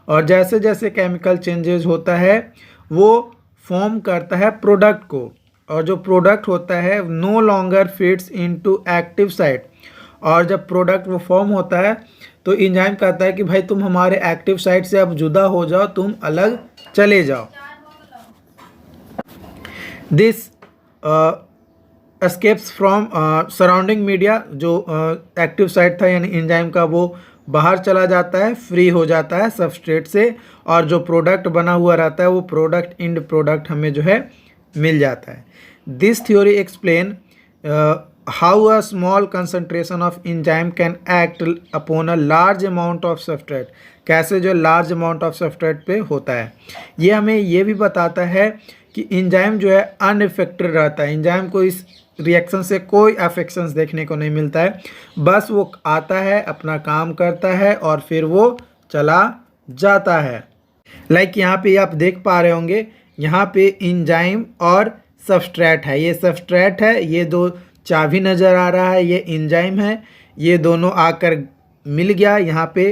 और जैसे जैसे केमिकल चेंजेस होता है वो फॉर्म करता है प्रोडक्ट को, और जो प्रोडक्ट होता है no longer fits into active site, और जब प्रोडक्ट वो फॉर्म होता है तो एंजाइम कहता है कि भाई तुम हमारे एक्टिव साइट से अब जुदा हो जाओ, तुम अलग चले जाओ। This escapes from surrounding media, जो एक्टिव साइट था यानी एंजाइम का वो बाहर चला जाता है, फ्री हो जाता है सबस्ट्रेट से, और जो प्रोडक्ट बना हुआ रहता है वो प्रोडक्ट एंड प्रोडक्ट हमें जो है मिल जाता है। This theory explain how a small concentration of enzyme can act upon a large amount of substrate, कैसे जो लार्ज अमाउंट ऑफ सबस्ट्रेट पे होता है। ये हमें ये भी बताता है कि एंजाइम जो है अनइफेक्टेड रहता है, एंजाइम को इस रिएक्शन से कोई अफेक्शंस देखने को नहीं मिलता है, बस वो आता है अपना काम करता है और फिर वो चला जाता है। लाइक यहाँ पे आप देख पा रहे होंगे, यहाँ पे एंजाइम और सबस्ट्रेट है, ये सबस्ट्रेट है, ये दो चाबी नज़र आ रहा है, ये एंजाइम है, ये दोनों आकर मिल गया यहाँ पे।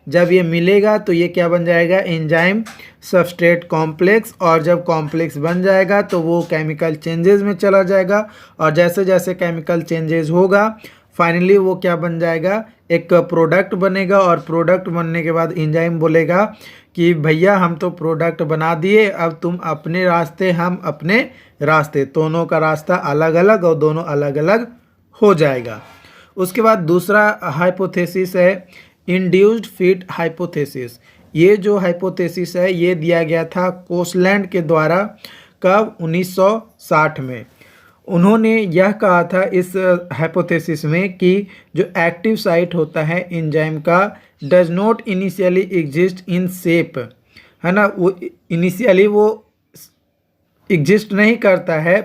जब ये मिलेगा तो ये क्या बन जाएगा, एंजाइम सबस्ट्रेट कॉम्प्लेक्स, और जब कॉम्प्लेक्स बन जाएगा तो वो केमिकल चेंजेस में चला जाएगा, और जैसे जैसे केमिकल चेंजेस होगा फाइनली वो क्या बन जाएगा, एक प्रोडक्ट बनेगा, और प्रोडक्ट बनने के बाद एंजाइम बोलेगा कि भैया हम तो प्रोडक्ट बना दिए, अब तुम अपने रास्ते हम अपने रास्ते, दोनों का रास्ता अलग अलग और दोनों अलग अलग हो जाएगा। उसके बाद दूसरा हाइपोथेसिस है इंड्यूस्ड फिट हाइपोथेसिस। ये जो हाइपोथेसिस है ये दिया गया था कोसलैंड के द्वारा कब, 1960 में। उन्होंने यह कहा था इस हाइपोथेसिस में कि जो एक्टिव साइट होता है एंजाइम का does not initially exist in shape, है ना, वो इनिशियली वो एग्जिस्ट नहीं करता है,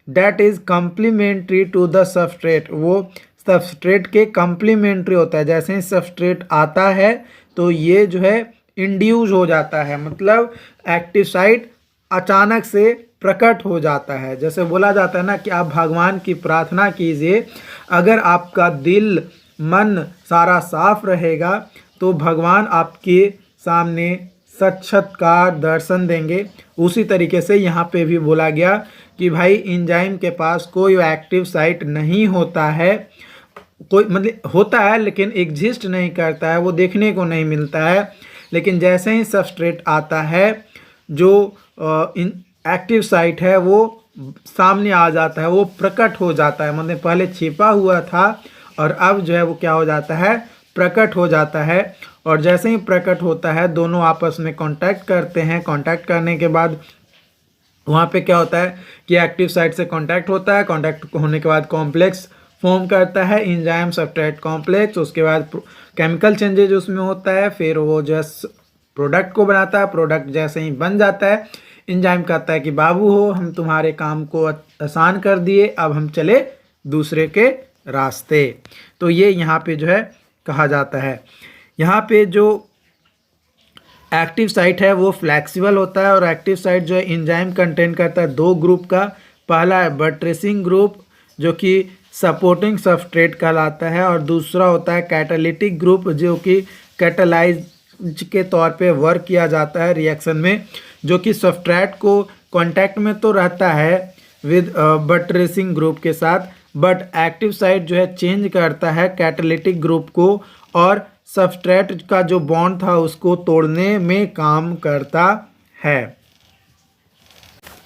that is complementary to the substrate, वो सबस्ट्रेट के कम्प्लीमेंट्री होता है। जैसे ही सबस्ट्रेट आता है तो ये जो है इंड्यूस हो जाता है, मतलब एक्टिव साइट अचानक से प्रकट हो जाता है। जैसे बोला जाता है ना कि आप भगवान की प्रार्थना कीजिए, अगर आपका दिल मन सारा साफ रहेगा तो भगवान आपके सामने साक्षात्कार दर्शन देंगे। उसी तरीके से यहाँ पे भी बोला गया कि भाई एंजाइम के पास कोई एक्टिव साइट नहीं होता है, कोई मतलब होता है लेकिन एग्जिस्ट नहीं करता है, वो देखने को नहीं मिलता है। लेकिन जैसे ही सबस्ट्रेट आता है जो एक्टिव साइट है वो सामने आ जाता है, वो प्रकट हो जाता है, मतलब पहले छिपा हुआ था और अब जो है वो क्या हो जाता है, प्रकट हो जाता है। और जैसे ही प्रकट होता है दोनों आपस में कांटेक्ट करते हैं, कांटेक्ट करने के बाद वहाँ पे क्या होता है कि एक्टिव साइट से कांटेक्ट होता है, कांटेक्ट होने के बाद कॉम्प्लेक्स फॉर्म करता है एंजाइम सबस्ट्रेट कॉम्प्लेक्स, उसके बाद केमिकल चेंजेज उसमें होता है, फिर वो जो प्रोडक्ट को बनाता है। प्रोडक्ट जैसे ही बन जाता है एंजाइम कहता है कि बाबू हो हम तुम्हारे काम को आसान कर दिए, अब हम चले दूसरे के रास्ते। तो ये यहाँ पे जो है कहा जाता है। यहाँ पे जो एक्टिव साइट है वो फ्लेक्सिबल होता है, और एक्टिव साइट जो है एंजाइम कंटेन करता है दो ग्रुप का। पहला है बट्रेसिंग ग्रुप जो कि सपोर्टिंग सबस्ट्रेट कहलाता है, और दूसरा होता है कैटालिटिक ग्रुप जो कि कैटालाइज के तौर पे वर्क किया जाता है रिएक्शन में, जो कि सबस्ट्रेट को कांटेक्ट में तो रहता है विद बट्रेसिंग ग्रुप के साथ, बट एक्टिव साइट जो है चेंज करता है कैटालिटिक ग्रुप को, और सबस्ट्रेट का जो बॉन्ड था उसको तोड़ने में काम करता है।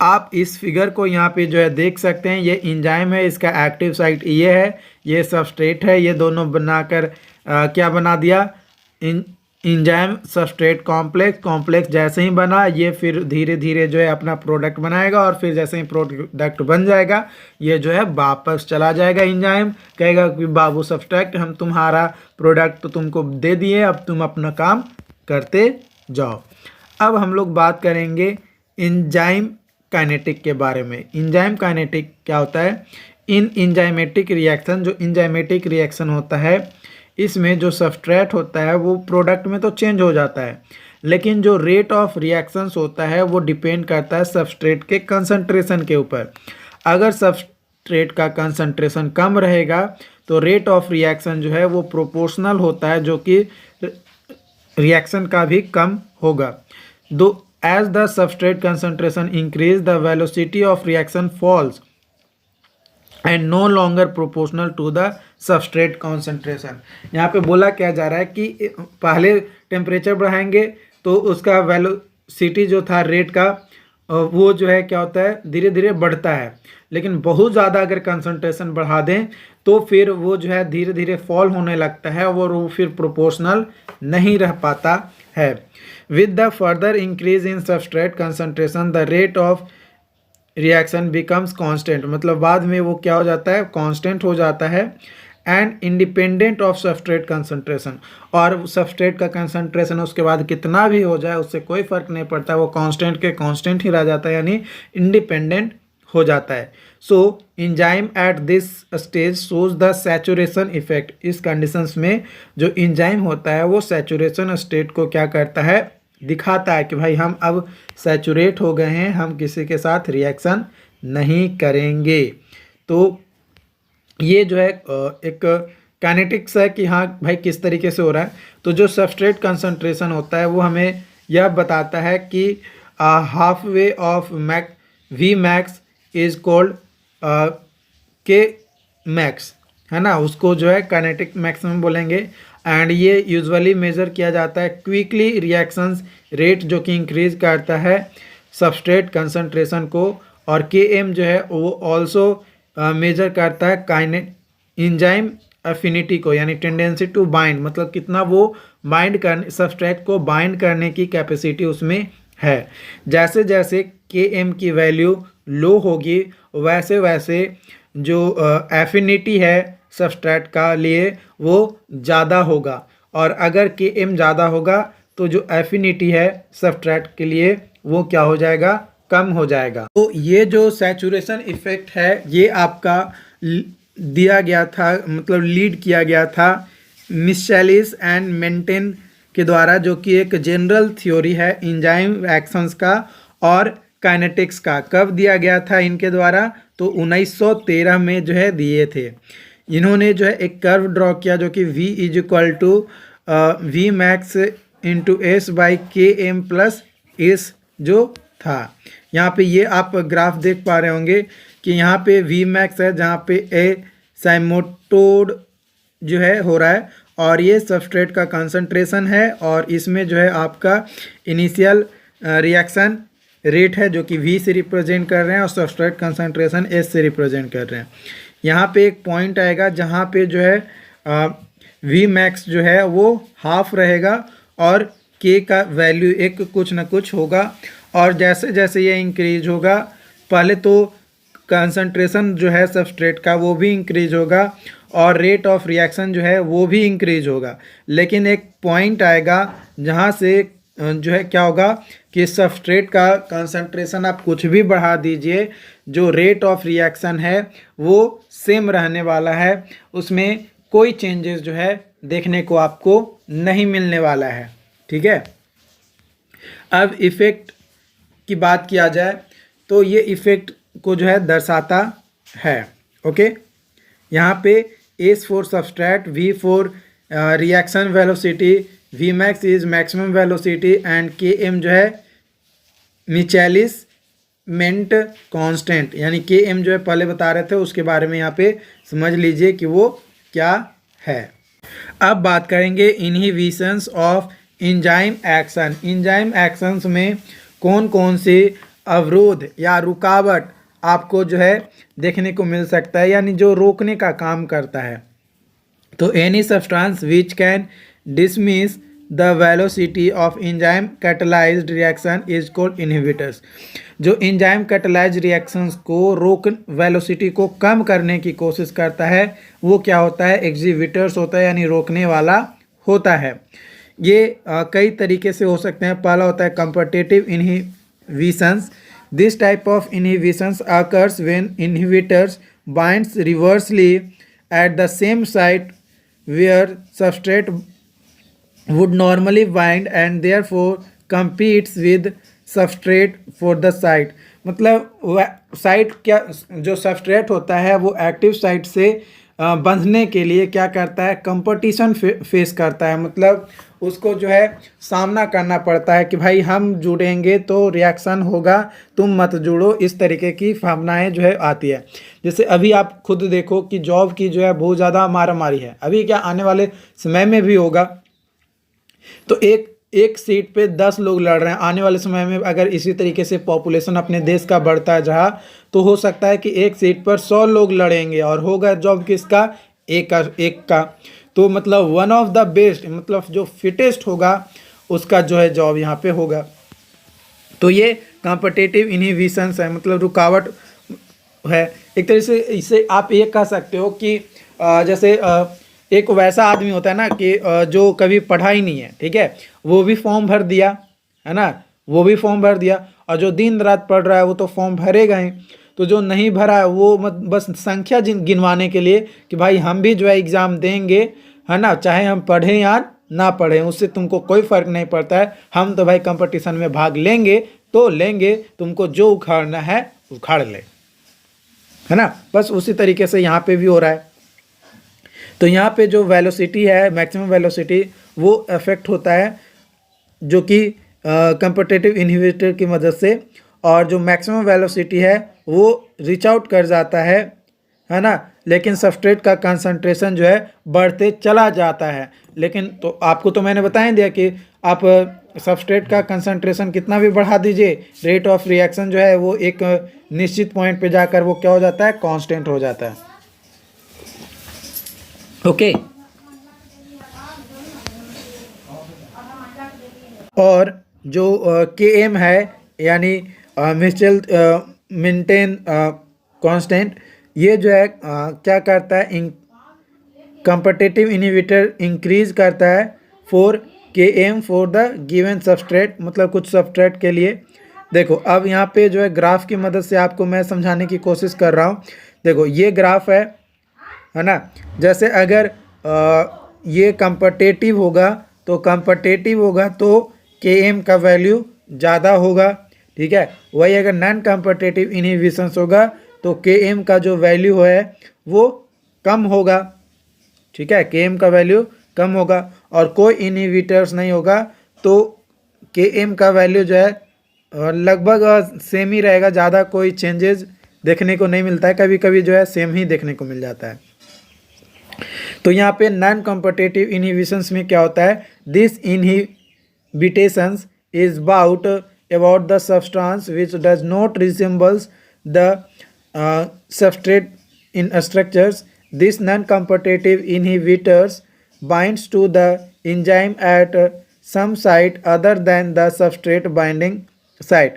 आप इस फिगर को यहाँ पे जो है देख सकते हैं, ये एंजाइम है, इसका एक्टिव साइट ये है, ये सबस्ट्रेट है, ये दोनों बनाकर क्या बना दिया, एंजाइम सबस्ट्रेट कॉम्प्लेक्स जैसे ही बना ये फिर धीरे धीरे जो है अपना प्रोडक्ट बनाएगा, और फिर जैसे ही प्रोडक्ट बन जाएगा ये जो है वापस चला जाएगा। एंजाइम कहेगा कि बाबू सबस्ट्रेट हम तुम्हारा प्रोडक्ट तो तुमको दे दिए, अब तुम अपना काम करते जाओ। अब हम लोग बात करेंगे एंजाइम काइनेटिक के बारे में। एंजाइम काइनेटिक क्या होता है, इन एंजाइमेटिक रिएक्शन, जो एंजाइमेटिक रिएक्शन होता है इसमें जो सबस्ट्रेट होता है वो प्रोडक्ट में तो चेंज हो जाता है, लेकिन जो रेट ऑफ रिएक्शंस होता है वो डिपेंड करता है सबस्ट्रेट के कंसंट्रेशन के ऊपर। अगर सबस्ट्रेट का कंसंट्रेशन कम रहेगा तो रेट ऑफ रिएक्शन जो है वो प्रोपोर्शनल होता है, जो कि रिएक्शन का भी कम होगा। Though as the substrate concentration increase the velocity of reaction falls and no longer proportional to the substrate concentration. यहाँ पे बोला क्या जा रहा है कि पहले टेम्परेचर बढ़ाएंगे तो उसका वेलोसिटी जो था रेट का वो जो है क्या होता है धीरे धीरे बढ़ता है, लेकिन बहुत ज़्यादा अगर कंसंट्रेशन बढ़ा दें तो फिर वो जो है धीरे धीरे फॉल होने लगता है और वो फिर प्रोपोर्शनल नहीं रह पाता है। With the further increase in substrate concentration the rate of reaction becomes constant, मतलब बाद में वो क्या हो जाता है कांस्टेंट हो जाता है and independent of substrate concentration. और सबस्ट्रेट का कंसंट्रेशन उसके बाद कितना भी हो जाए उससे कोई फर्क नहीं पड़ता, वो कांस्टेंट के कांस्टेंट ही रह जाता है, यानी इंडिपेंडेंट हो जाता है। So enzyme at this stage shows the saturation effect. इस कंडीशंस में जो एंजाइम होता है वो सैचुरेशन स्टेट को क्या करता है दिखाता है कि भाई हम अब सैचुरेट हो गए हैं, हम किसी के साथ रिएक्शन नहीं करेंगे। तो ये जो है एक काइनेटिक्स है कि हाँ भाई किस तरीके से हो रहा है। तो जो सबस्ट्रेट कंसंट्रेशन होता है वो हमें यह बताता है कि half way of V max is called K max, है ना, उसको जो है काइनेटिक मैक्सिमम बोलेंगे। एंड ये यूजुअली मेज़र किया जाता है क्विकली रिएक्शंस रेट जो कि इंक्रीज करता है सबस्ट्रेट कंसंट्रेशन को, और के एम जो है वो ऑल्सो मेजर करता है एंजाइम एफिनिटी को, यानी टेंडेंसी टू बाइंड, मतलब कितना वो बाइंड करने सबस्ट्रेट को बाइंड करने की कैपेसिटी उसमें है। जैसे जैसे के एम की वैल्यू लो होगी वैसे वैसे जो एफिनिटी है सबस्ट्रेट का लिए वो ज़्यादा होगा, और अगर के एम ज़्यादा होगा तो जो एफिनिटी है सबस्ट्रेट के लिए वो क्या हो जाएगा कम हो जाएगा। तो ये जो सैचुरेशन इफेक्ट है ये आपका दिया गया था, मतलब लीड किया गया था मिचेलिस एंड मेंटेन के द्वारा, जो कि एक जनरल थ्योरी है एंजाइम एक्शंस का और काइनेटिक्स का। कब दिया गया था इनके द्वारा, तो 1913 में जो है दिए थे। इन्होंने जो है एक कर्व ड्रॉ किया जो कि V is equal to V max into S by K M plus S जो था। यहाँ पे ये आप ग्राफ देख पा रहे होंगे कि यहाँ पे वी मैक्स है जहाँ पे एसाइमोटोड जो है हो रहा है, और ये सबस्ट्रेट का कंसंट्रेशन है, और इसमें जो है आपका इनिशियल रिएक्शन रेट है जो कि V से रिप्रेजेंट कर रहे हैं और सबस्ट्रेट कंसंट्रेशन S से रिप्रेजेंट कर रहे हैं। यहाँ पे एक पॉइंट आएगा जहाँ पे जो है V मैक्स जो है वो हाफ रहेगा और K का वैल्यू एक कुछ ना कुछ होगा, और जैसे जैसे ये इंक्रीज होगा पहले तो कंसंट्रेशन जो है सबस्ट्रेट का वो भी इंक्रीज होगा और रेट ऑफ रिएक्शन जो है वो भी इंक्रीज होगा, लेकिन एक पॉइंट आएगा जहाँ से जो है क्या होगा कि सबस्ट्रेट का कंसंट्रेशन आप कुछ भी बढ़ा दीजिए, जो रेट ऑफ रिएक्शन है वो सेम रहने वाला है, उसमें कोई चेंजेस जो है देखने को आपको नहीं मिलने वाला है। ठीक है, अब इफ़ेक्ट की बात किया जाए तो ये इफ़ेक्ट को जो है दर्शाता है। ओके, यहाँ पे S for substrate, V for reaction velocity, V max is maximum velocity and K M जो है मिचेलिस मेंट कांस्टेंट, यानी के एम जो है पहले बता रहे थे उसके बारे में यहाँ पे समझ लीजिए कि वो क्या है। अब बात करेंगे inhibitions of enzyme action. Enzyme actions में कौन कौन से अवरोध या रुकावट आपको जो है देखने को मिल सकता है, यानी जो रोकने का काम करता है। तो any substance which can dismiss the velocity of enzyme catalysed reaction is called inhibitors. जो एंजाइम कैटलाइज्ड रिएक्शंस को रोक वेलोसिटी को कम करने की कोशिश करता है वो क्या होता है, एग्जिबिटर्स होता है, यानी रोकने वाला होता है। ये कई तरीके से हो सकते हैं। पहला होता है competitive inhibitions. This type of inhibitions occurs when inhibitors binds reversely at the same site where substrate would normally bind and therefore competes with substrate for the site। मतलब साइट क्या, जो सबस्ट्रेट होता है वो एक्टिव साइट से बंधने के लिए क्या करता है, कंपटीशन फेस करता है। मतलब उसको जो है सामना करना पड़ता है कि भाई हम जुड़ेंगे तो रिएक्शन होगा, तुम मत जुड़ो, इस तरीके की भावनाएं जो है आती है। जैसे अभी आप खुद देखो कि जॉब की जो है बहुत ज़्यादा मारामारी है, अभी क्या आने वाले समय में भी होगा। तो एक सीट पे 10 लोग लड़ रहे हैं, आने वाले समय में अगर इसी तरीके से पॉपुलेशन अपने देश का बढ़ता है जहाँ, तो हो सकता है कि एक सीट पर 100 लोग लड़ेंगे और होगा जॉब किसका, एक का। तो मतलब वन ऑफ द बेस्ट, मतलब जो फिटेस्ट होगा उसका जो है जॉब यहाँ पे होगा। तो ये कॉम्पिटिटिव इनहिबिशंस है, मतलब रुकावट है। एक तरह से इसे आप ये कह सकते हो कि जैसे एक वैसा आदमी होता है ना कि जो कभी पढ़ा ही नहीं है, ठीक है, वो भी फॉर्म भर दिया, है ना, वो भी फॉर्म भर दिया, और जो दिन रात पढ़ रहा है वो तो फॉर्म भरेगा ही। तो जो नहीं भरा है वो बस संख्या गिनवाने के लिए कि भाई हम भी जो है एग्ज़ाम देंगे, है ना, चाहे हम पढ़ें या ना पढ़ें उससे तुमको कोई फ़र्क नहीं पड़ता है, हम तो भाई कंपटीशन में भाग लेंगे तो लेंगे, तुमको जो उखाड़ना है उखाड़ ले, है ना। बस उसी तरीके से यहाँ पे भी हो रहा है। तो यहाँ पे जो वेलोसिटी है, मैक्सिमम वेलोसिटी, वो अफेक्ट होता है जो कि कंपटिटिव इनहिबिटर की मदद से, और जो मैक्सिमम वेलोसिटी है वो रीच आउट कर जाता है ना, लेकिन सबस्ट्रेट का कंसंट्रेशन जो है बढ़ते चला जाता है। लेकिन तो आपको तो मैंने बता ही दिया कि आप सबस्ट्रेट का कंसंट्रेशन कितना भी बढ़ा दीजिए, रेट ऑफ रिएक्शन जो है वो एक निश्चित पॉइंट पे जाकर वो क्या हो जाता है, कांस्टेंट हो जाता है। ओके और जो Km है यानी मिचेल मेंटेन कांस्टेंट, ये जो है क्या करता है, कॉम्पिटिटिव इनहिबिटर इंक्रीज करता है for Km for the given substrate, मतलब कुछ सबस्ट्रेट के लिए। देखो अब यहाँ पे जो है ग्राफ की मदद से आपको मैं समझाने की कोशिश कर रहा हूँ। देखो ये ग्राफ है ना, जैसे अगर ये कॉम्पिटिटिव होगा तो Km का वैल्यू ज़्यादा होगा, ठीक है। वही अगर नॉन कॉम्पिटिटिव इनहिबिशंस होगा तो Km का जो वैल्यू है वो कम होगा, ठीक है, Km का वैल्यू कम होगा। और कोई इनहिबिटर्स नहीं होगा तो Km का वैल्यू जो है लगभग सेम ही रहेगा, ज़्यादा कोई चेंजेस देखने को नहीं मिलता है, कभी कभी जो है सेम ही देखने को मिल जाता है। तो यहाँ पे नॉन कॉम्पिटिटिव इनहिबिशंस में क्या होता है, this inhibitions is about the substance which does not resembles the substrate in structures. This non-competitive inhibitors binds to the enzyme at some site other than the substrate binding site.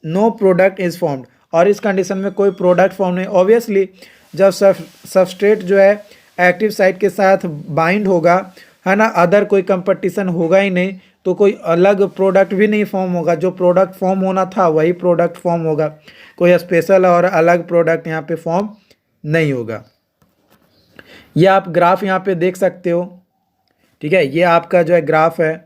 No product is formed. और इस condition में कोई product form नहीं। Obviously जब substrate जो है active site के साथ बाइंड होगा, है ना, अदर कोई कंपटीशन होगा ही नहीं, तो कोई अलग प्रोडक्ट भी नहीं फॉर्म होगा। जो प्रोडक्ट फॉर्म होना था वही प्रोडक्ट फॉर्म होगा, कोई स्पेशल और अलग प्रोडक्ट यहाँ पे फॉर्म नहीं होगा। ये आप ग्राफ यहाँ पे देख सकते हो, ठीक है, ये आपका जो है ग्राफ है,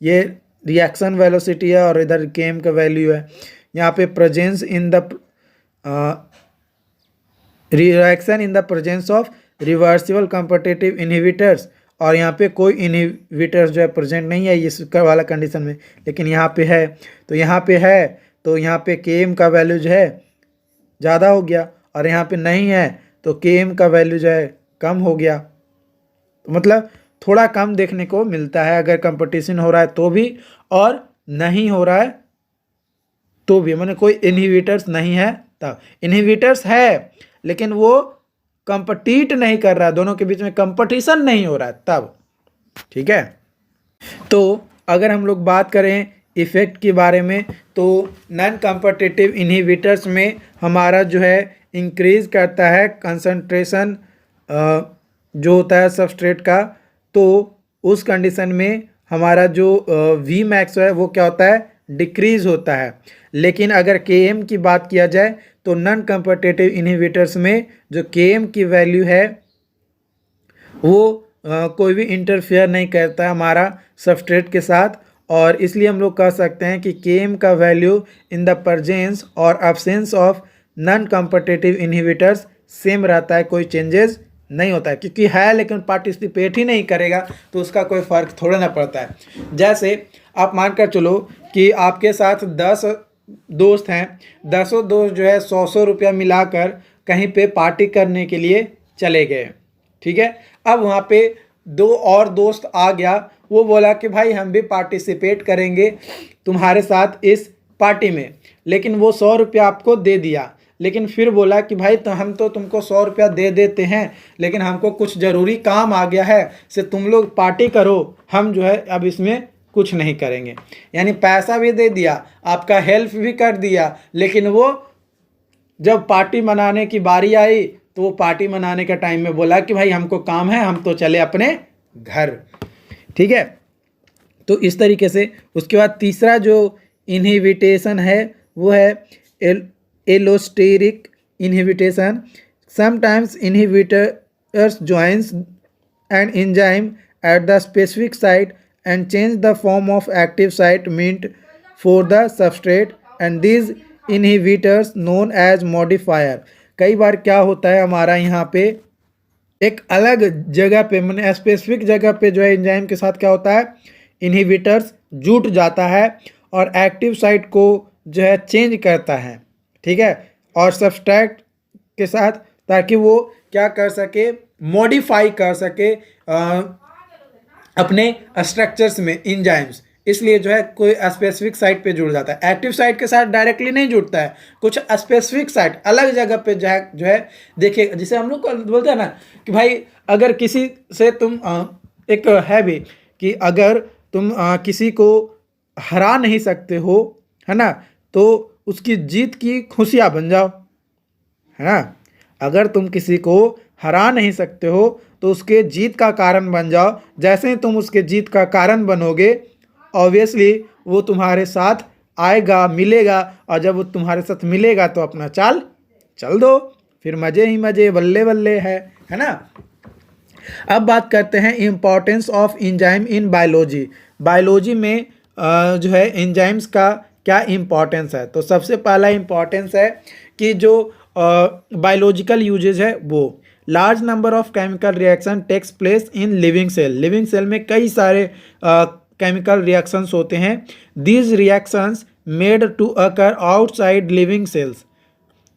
ये रिएक्शन वेलोसिटी है और इधर Km का वैल्यू है। यहाँ पे presence in the reaction in the presence of reversible competitive inhibitors, और यहाँ पे कोई इनहिबिटर्स जो है प्रेजेंट नहीं है इस वाला कंडीशन में, लेकिन यहाँ पे है। तो यहाँ पे है तो यहाँ पे Km का वैल्यू जो है ज़्यादा हो गया, और यहाँ पे नहीं है तो Km का वैल्यू जो है कम हो गया। तो मतलब थोड़ा कम देखने को मिलता है अगर कंपटीशन हो रहा है तो भी, और नहीं हो रहा है तो भी, माने कोई इनहिबिटर्स नहीं है तब। इनहिबिटर्स है लेकिन वो कंपटीट नहीं कर रहा है, दोनों के बीच में कंपटीशन नहीं हो रहा है तब, ठीक है। तो अगर हम लोग बात करें इफ़ेक्ट के बारे में, तो नॉन कॉम्पिटिटिव इनहिबिटर्स में हमारा जो है इंक्रीज करता है कंसंट्रेशन जो होता है सबस्ट्रेट का, तो उस कंडीशन में हमारा जो वी मैक्स है वो क्या होता है, डिक्रीज होता है। लेकिन अगर Km की बात किया जाए तो नॉन कॉम्पिटिटिव इनहिबिटर्स में जो Km की वैल्यू है वो कोई भी इंटरफेयर नहीं करता है हमारा सबस्ट्रेट के साथ, और इसलिए हम लोग कह सकते हैं कि Km का वैल्यू इन द प्रेजेंस और absence of non competitive inhibitors same रहता है, कोई चेंजेस नहीं होता है, क्योंकि है लेकिन पार्टिसिपेट ही नहीं करेगा तो उसका कोई फ़र्क थोड़ा ना पड़ता है। जैसे आप मानकर चलो कि आपके साथ 10 दोस्त हैं, 10 दोस्त जो है 100 रुपया मिलाकर कहीं पे पार्टी करने के लिए चले गए, ठीक है। अब वहाँ पे 2 और दोस्त आ गया, वो बोला कि भाई हम भी पार्टिसिपेट करेंगे तुम्हारे साथ इस पार्टी में, लेकिन वो 100 रुपया आपको दे दिया, लेकिन फिर बोला कि भाई तो हम तो तुमको 100 रुपया दे देते हैं, लेकिन हमको कुछ ज़रूरी काम आ गया है से तुम लोग पार्टी करो, हम जो है अब इसमें कुछ नहीं करेंगे। यानी पैसा भी दे दिया, आपका हेल्प भी कर दिया, लेकिन वो जब पार्टी मनाने की बारी आई तो वो पार्टी मनाने का टाइम में बोला कि भाई हमको काम है, हम तो चले अपने घर, ठीक है। तो इस तरीके से उसके बाद तीसरा जो इनहिबिटेशन है वो है allosteric inhibition. Sometimes inhibitors joins an enzyme at the specific site and change the form of active site meant for the substrate, and these inhibitors known as modifier। कई बार क्या होता है हमारा यहाँ पे एक अलग जगह पे, मैंने स्पेसिफिक जगह पे जो है एंजाइम के साथ क्या होता है, इनहिबिटर्स जुट जाता है और एक्टिव साइट को जो है चेंज करता है, ठीक है, और सबस्ट्रैट के साथ, ताकि वो क्या कर सके, मॉडिफाई कर सके अपने स्ट्रक्चर्स में एंजाइम्स। इसलिए जो है कोई स्पेसिफिक साइट पे जुड़ जाता है, एक्टिव साइट के साथ डायरेक्टली नहीं जुड़ता है, कुछ स्पेसिफिक साइट अलग जगह पे जो है देखिए, जिसे हम लोग को बोलते हैं ना कि भाई अगर किसी से तुम एक है भी कि अगर तुम किसी को हरा नहीं सकते हो, है ना, तो उसकी जीत की खुशियाँ बन जाओ, है ना। अगर तुम किसी को हरा नहीं सकते हो तो उसके जीत का कारण बन जाओ। जैसे ही तुम उसके जीत का कारण बनोगे, ऑब्वियसली वो तुम्हारे साथ आएगा, मिलेगा, और जब वो तुम्हारे साथ मिलेगा तो अपना चाल चल दो, फिर मज़े ही मज़े, बल्ले बल्ले है ना। अब बात करते हैं importance of enzyme in biology. Biology में जो है एंजाइम्स का क्या इम्पॉर्टेंस है। तो सबसे पहला इम्पॉर्टेंस है कि जो बायोलॉजिकल यूजेज है वो large number of chemical reaction takes place in living cell. Living cell में कई सारे केमिकल रिएक्शंस होते हैं। These reactions made to occur outside living cells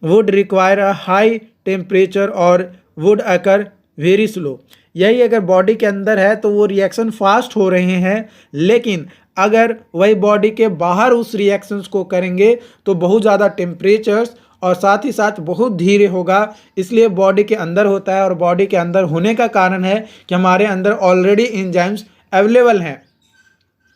would require a high temperature और वुड अकर वेरी स्लो। यही अगर body के अंदर है तो वो रिएक्शन फास्ट हो रहे हैं, लेकिन अगर वही बॉडी के बाहर उस रिएक्शंस को करेंगे तो बहुत ज़्यादा टेम्परेचर्स और साथ ही साथ बहुत धीरे होगा। इसलिए बॉडी के अंदर होता है, और बॉडी के अंदर होने का कारण है कि हमारे अंदर ऑलरेडी एंजाइम्स अवेलेबल हैं,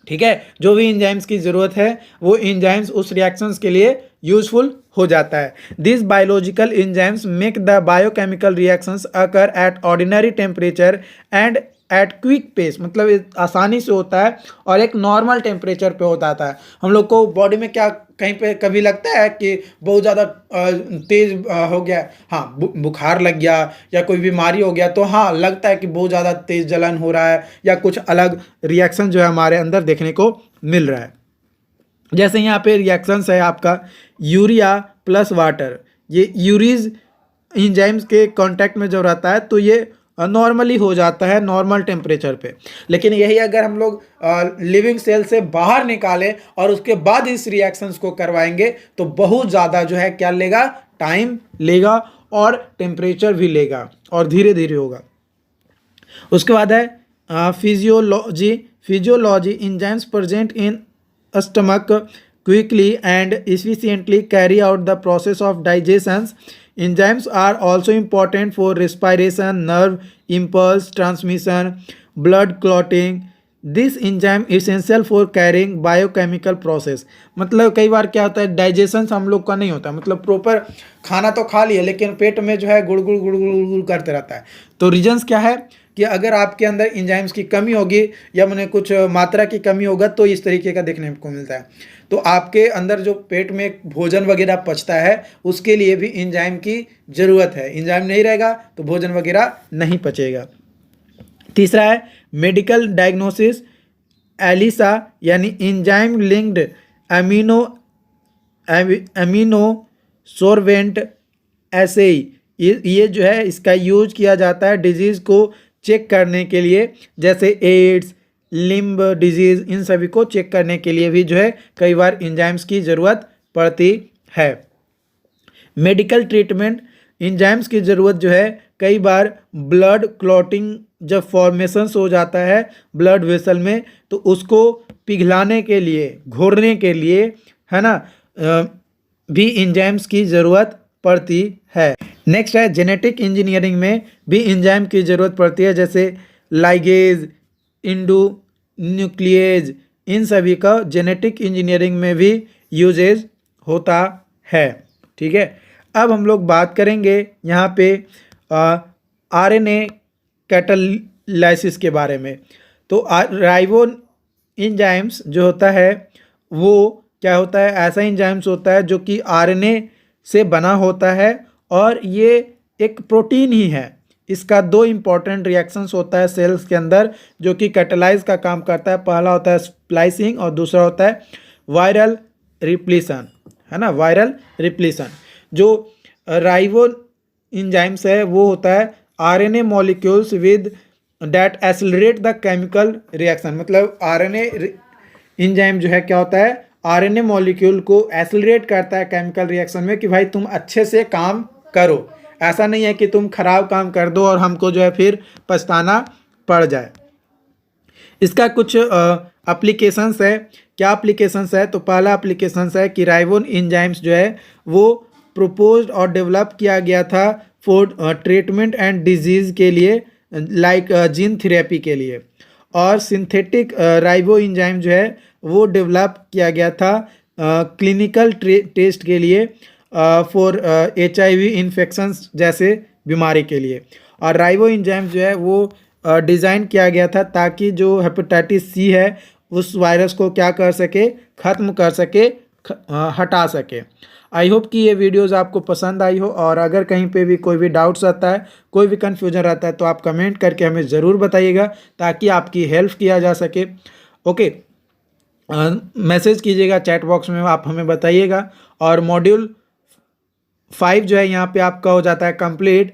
ठीक है। जो भी एंजाइम्स की ज़रूरत है वो एंजाइम्स उस रिएक्शंस के लिए यूजफुल हो जाता है। This biological enzymes make the biochemical reactions occur at ordinary temperature and at quick pace. मतलब ये आसानी से होता है और एक नॉर्मल टेम्परेचर पे होता है। हम लोग को बॉडी में क्या कहीं पे कभी लगता है कि बहुत ज़्यादा तेज़ हो गया, हाँ बुखार लग गया या कोई बीमारी हो गया, तो हाँ लगता है कि बहुत ज़्यादा तेज़ जलन हो रहा है या कुछ अलग रिएक्शन जो है हमारे अंदर देखने को मिल रहा है। जैसे यहाँ पे रिएक्शंस है आपका यूरिया प्लस वाटर। ये यूरीज एंजाइम्स के कांटेक्ट में जो रहता है तो ये नॉर्मली हो जाता है नॉर्मल टेम्परेचर पे, लेकिन यही अगर हम लोग लिविंग सेल से बाहर निकालें और उसके बाद इस रिएक्शंस को करवाएंगे तो बहुत ज़्यादा जो है क्या लेगा, टाइम लेगा और टेम्परेचर भी लेगा और धीरे धीरे होगा। उसके बाद है physiology enzymes present in stomach quickly and efficiently carry out the process of digestion. Enzymes are also important for respiration, nerve impulse transmission, blood clotting. This enzyme essential for carrying biochemical process. मतलब कई बार क्या होता है, digestion हम लोग का नहीं होता, मतलब प्रॉपर खाना तो खा लिया लेकिन पेट में जो है गुड़ गुड़ गुड़ गुड़ गुड़ करते रहता है। तो रीजन्स क्या है कि अगर आपके अंदर एंजाइम्स की कमी होगी या मैंने कुछ मात्रा की कमी होगा तो इस तरीके का देखने को मिलता है। तो आपके अंदर जो पेट में भोजन वगैरह पचता है उसके लिए भी एंजाइम की ज़रूरत है। एंजाइम नहीं रहेगा तो भोजन वगैरह नहीं पचेगा। तीसरा है मेडिकल डायग्नोसिस एलिसा यानी इंजाइम लिंक्ड एमिनो सोर्वेंट एसेई। ये जो है इसका यूज किया जाता है डिजीज़ को चेक करने के लिए, जैसे एड्स, लिम्ब डिजीज़, इन सभी को चेक करने के लिए भी जो है कई बार इंजाइम्स की ज़रूरत पड़ती है। मेडिकल ट्रीटमेंट, इंजाइम्स की ज़रूरत जो है कई बार ब्लड क्लॉटिंग जब फॉर्मेशंस हो जाता है ब्लड वेसल में, तो उसको पिघलाने के लिए, घोरने के लिए, है ना, भी इंजाइम्स की ज़रूरत पड़ती है। नेक्स्ट है जेनेटिक इंजीनियरिंग में भी इंजाइम की ज़रूरत पड़ती है, जैसे लाइगेज, न्यूक्लिएज, इन सभी का जेनेटिक इंजीनियरिंग में भी यूजेज होता है। ठीक है, अब हम लोग बात करेंगे यहाँ पे आरएनए कैटालाइसिस के बारे में। तो राइबो इंजाइम्स जो होता है वो क्या होता है, ऐसा इंजाइम्स होता है जो कि आरएनए से बना होता है और ये एक प्रोटीन ही है। इसका दो इम्पॉर्टेंट रिएक्शंस होता है सेल्स के अंदर जो कि कैटालाइज का काम करता है। पहला होता है स्प्लाइसिंग और दूसरा होता है वायरल रिप्लीशन, है ना, वायरल रिप्लीशन। जो राइबो इंजाइम्स है वो होता है RNA molecules with that accelerate the chemical reaction. मतलब आरएनए इंजाइम जो है क्या होता है, आरएनए मॉलिक्यूल को एक्सेलरेट करता है केमिकल रिएक्शन में कि भाई तुम अच्छे से काम करो। ऐसा नहीं है कि तुम खराब काम कर दो और हमको जो है फिर पछताना पड़ जाए। इसका कुछ एप्लीकेशंस है। क्या एप्लीकेशंस है, तो पहला एप्लीकेशंस है कि राइबो इंजाइम्स जो है वो प्रोपोज्ड और डेवलप किया गया था फॉर ट्रीटमेंट एंड डिजीज़ के लिए, लाइक जीन थेरेपी के लिए। और सिंथेटिक राइबो इंजाइम जो है वो डेवलप किया गया था क्लिनिकल टेस्ट के लिए फॉर HIV इन्फेक्शंस जैसे बीमारी के लिए। और राइबो इंजाइम जो है वो डिज़ाइन किया गया था ताकि जो हेपेटाइटिस C है उस वायरस को क्या कर सके, ख़त्म कर सके, हटा सके। आई होप कि ये वीडियोज़ आपको पसंद आई हो, और अगर कहीं पे भी कोई भी डाउट्स आता है, कोई भी कन्फ्यूजन रहता है तो आप कमेंट करके हमें ज़रूर बताइएगा ताकि आपकी हेल्प किया जा सके। ओके, मैसेज कीजिएगा चैट बॉक्स में, आप हमें बताइएगा। और मॉड्यूल 5 जो है यहाँ पे आपका हो जाता है कंप्लीट।